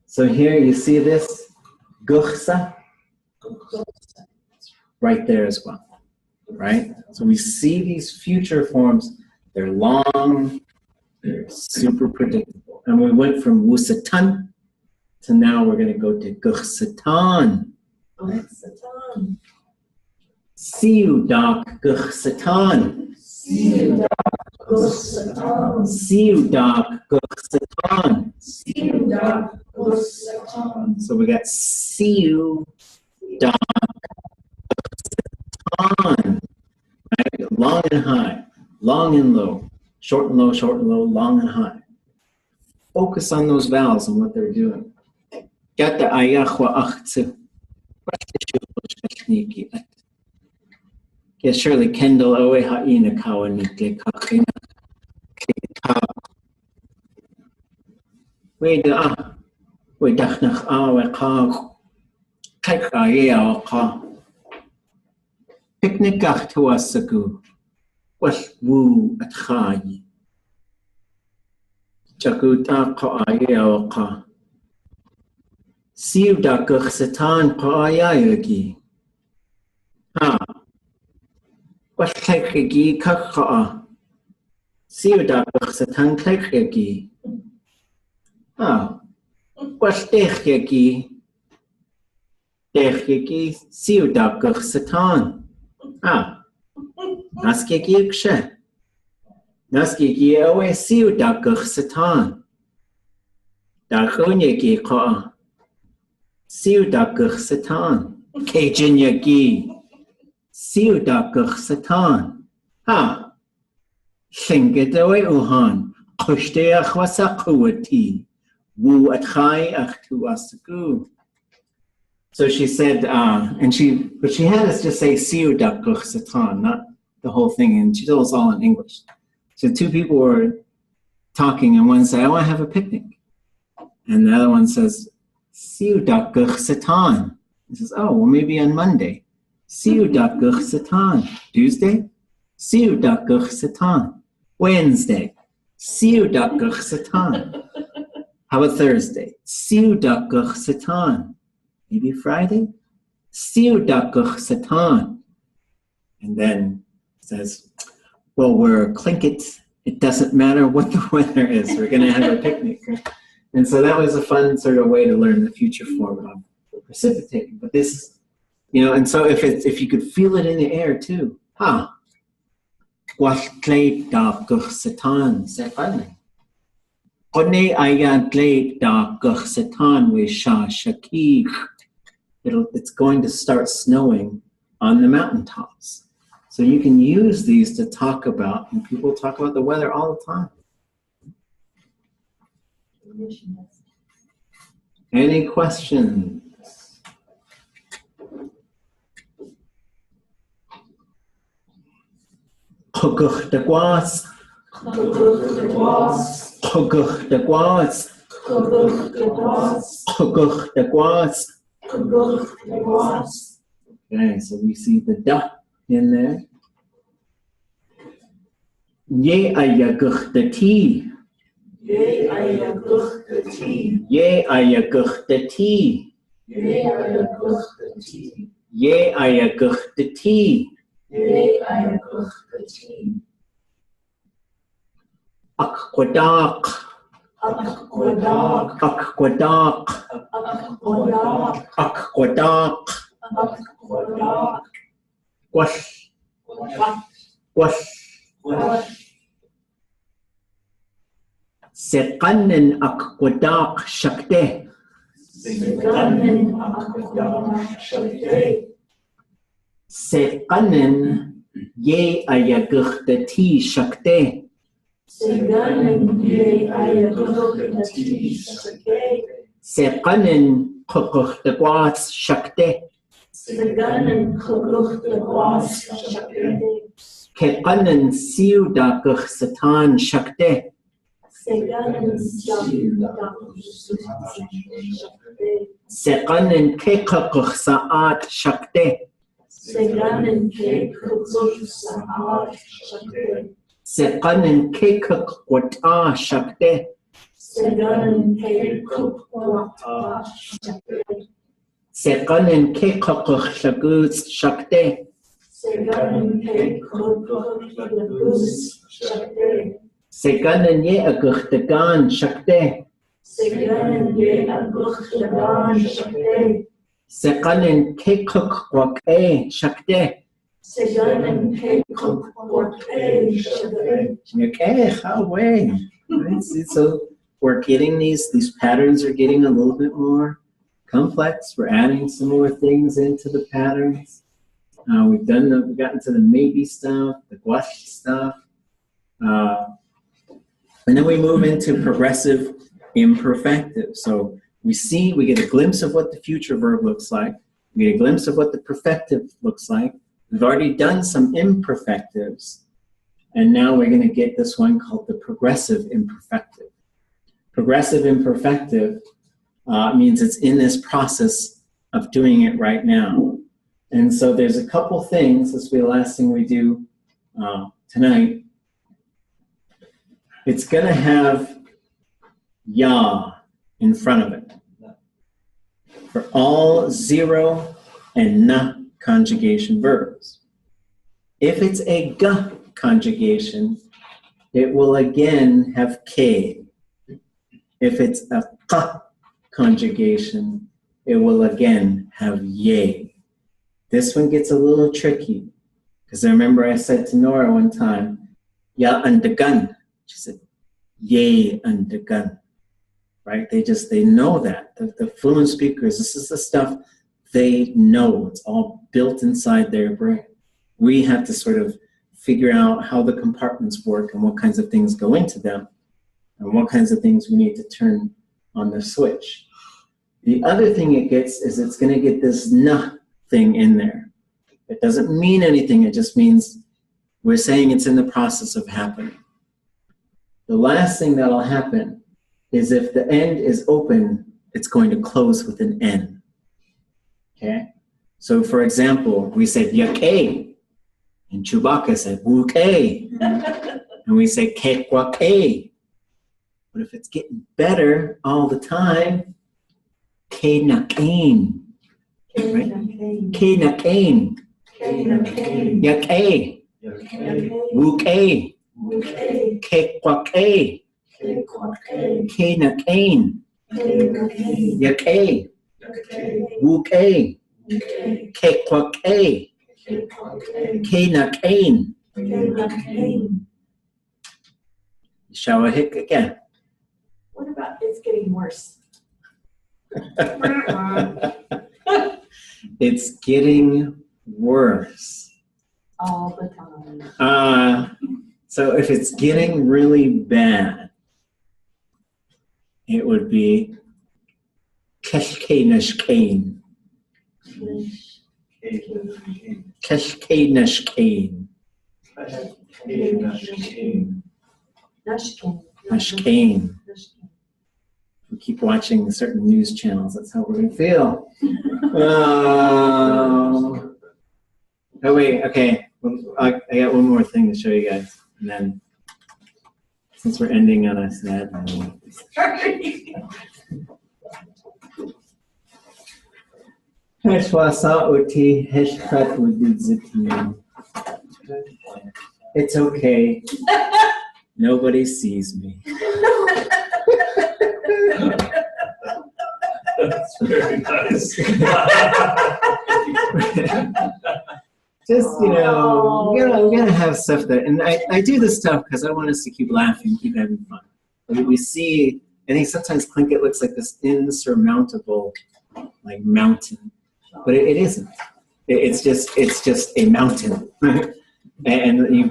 So here you see this guchsa right there as well, right? So we see these future forms They're long, they're super predictable. And we went from wusatan to now we're going to go to guchsatan. Guchsatan. Siudak guchsatan. Siudak guchsatan. Siudak guchsatan. Siudak guchsatan. So we got siudak guchsatan. Right? Long and high, long and low, short and low, short and low, long and high. Focus on those vowels and what they're doing. Gata ayahwa achtsu. Yes, surely Kendall owe haina kawa nikle kachina ka. We dachnach awe ka kaka yea ka. Picnic achtuasagu. Was woo at chai. Jaguta ka ayea ka. Siu da guchsatan ka ayayagi. Ha. Was kekegi kaka. Siu da guchsatan kekegi. Ha. Was dechegi. Dechegi siu da guchsatan. Ha. Naskegi kshe. Naskegi awe siu da guchsatan. Da chonyegi ka. Siu da guchsatan. Cajun yagi. Siu da guchsatan. Ha. Shingedoe uhan. Kushte achwasakuati. Wu atchai achtuasaku. So she said, but she had us just say siu da guchsatan, not the whole thing, and she told us all in English. So two people were talking, and one said, I want to have a picnic. And the other one says, siu da guchsatan. He says, oh, well, maybe on Monday. Siu da guchsatan. Tuesday? Siu da guchsatan. Wednesday? Siu da guchsatan. How about Thursday? Siu da guchsatan. Maybe Friday? Siu da guchsatan. And then says, well, we're Tlingit. It doesn't matter what the weather is. We're going to have a picnic. And so that was a fun sort of way to learn the future form of precipitating. But this, and so if you could feel it in the air too. Ha. Wastleit da guchsatan seqane. Qone ayan tleit da guchsatan we sha shakik. It's going to start snowing on the mountaintops. So you can use these to talk about, and people talk about the weather all the time. Any questions? Choguch de guas. Choguch de guas. Choguch de guas. Choguch de guas. Choguch de guas. Choguch de guas. Okay, so we see the da in there. Ye ayaguch de ti. Ye ayaguch de ti. Ye ayaguch de ti. Ye ayaguch de ti. Ye ayaguch de ti. Ye ayaguch de ti. Aquadoc. Aquadoc. Aquadoc. Aquadoc. Aquadoc. Aquadoc. Wash. Wash. Wash. Seqanen aquadoc shakte. Seqanen aquadoc shakte. Seqanen ye ayaguch de ti shakte. Seqanen ye ayaguch de ti shakte. Seqanen choguch de guas shakte. Seqanen choguch de guas shakte. Keqanen siu da guchsatan shakte. Seqanen siu da guchsatan shakte. Seqanen keqaquch sa'at shakte. Seqanen keqaquch sa'at shakte. Seqanen keqaquata shakte. Seqanen keqaquata shakte. Seqanen keqaquch shaguts shakte. Seganan ye agurtagan shakte. Sekanin kekuk wake shakte. So we're getting these patterns are getting a little bit more complex. We're adding some more things into the patterns. We've gotten to the maybe stuff, the gwash stuff. And then we move into progressive imperfective. So we get a glimpse of what the future verb looks like. We get a glimpse of what the perfective looks like. We've already done some imperfectives. And now we're going to get this one called the progressive imperfective. Progressive imperfective means it's in this process of doing it right now. And so there's a couple things. This will be the last thing we do tonight. It's going to have ya in front of it for all 0 and na conjugation verbs. If it's a g conjugation, it will again have k. If it's a q conjugation, it will again have ye. This one gets a little tricky because I remember I said to Nora one time, ya undagan. She said, yay undagan. Right? They know that. The fluent speakers, this is the stuff they know. It's all built inside their brain. We have to sort of figure out how the compartments work and what kinds of things go into them and what kinds of things we need to turn on the switch. The other thing it gets is it's going to get this na thing in there. It doesn't mean anything. It just means we're saying it's in the process of happening. The last thing that'll happen is if the end is open, it's going to close with an N. Okay? So for example, we said yake, and Chewbacca said wooke, and we say kekwake. But if it's getting better all the time, kenakain, right? Kenakain, yake, wooke, kekwake, kenakain, yake, wooke, kekwake, kenakain. Shall I hit again? What about it's getting worse? It's getting worse. All the time. So if it's getting really bad, it would be keshkenashkain. Keshkenashkain. Nashkain. We keep watching certain news channels. That's how we're going to feel. Oh, wait. Okay. I got one more thing to show you guys. And then, since we're ending on a sad note. It's okay. Nobody sees me. That's very nice. Just, we're gonna have stuff that, and I do this stuff because I want us to keep laughing, keep having fun. We see, I think sometimes Tlingit looks like this insurmountable, like mountain, but it isn't. It's just a mountain, and you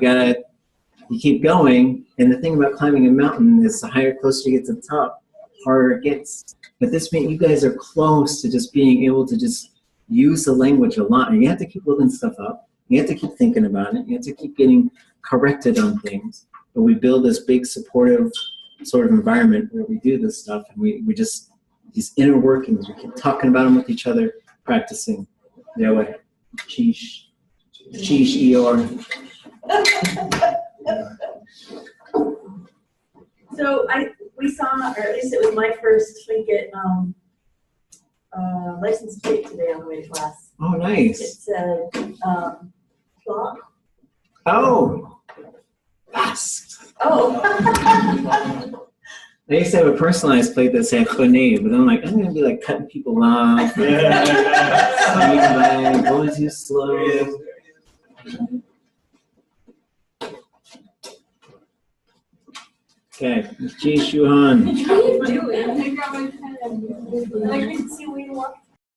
keep going. And the thing about climbing a mountain is the higher, closer you get to the top, harder it gets. But this means you guys are close to just being able to just use the language a lot. And you have to keep looking stuff up. You have to keep thinking about it. You have to keep getting corrected on things. But we build this big supportive sort of environment where we do this stuff. And we just, these inner workings, we keep talking about them with each other, practicing. Yeah, what? Cheesh. Cheesh, Eeyore. So we saw, or at least it was my first Tlingit license plate today on the way to class. Oh, nice. It said Bach. Oh, fast. Oh. I used to have a personalized plate that said "Chonei," but I'm like, I'm gonna be like cutting people off. Like, going too slow. Okay, Ji Shuhan. What are you doing? I got my pen. I couldn't see where you walked.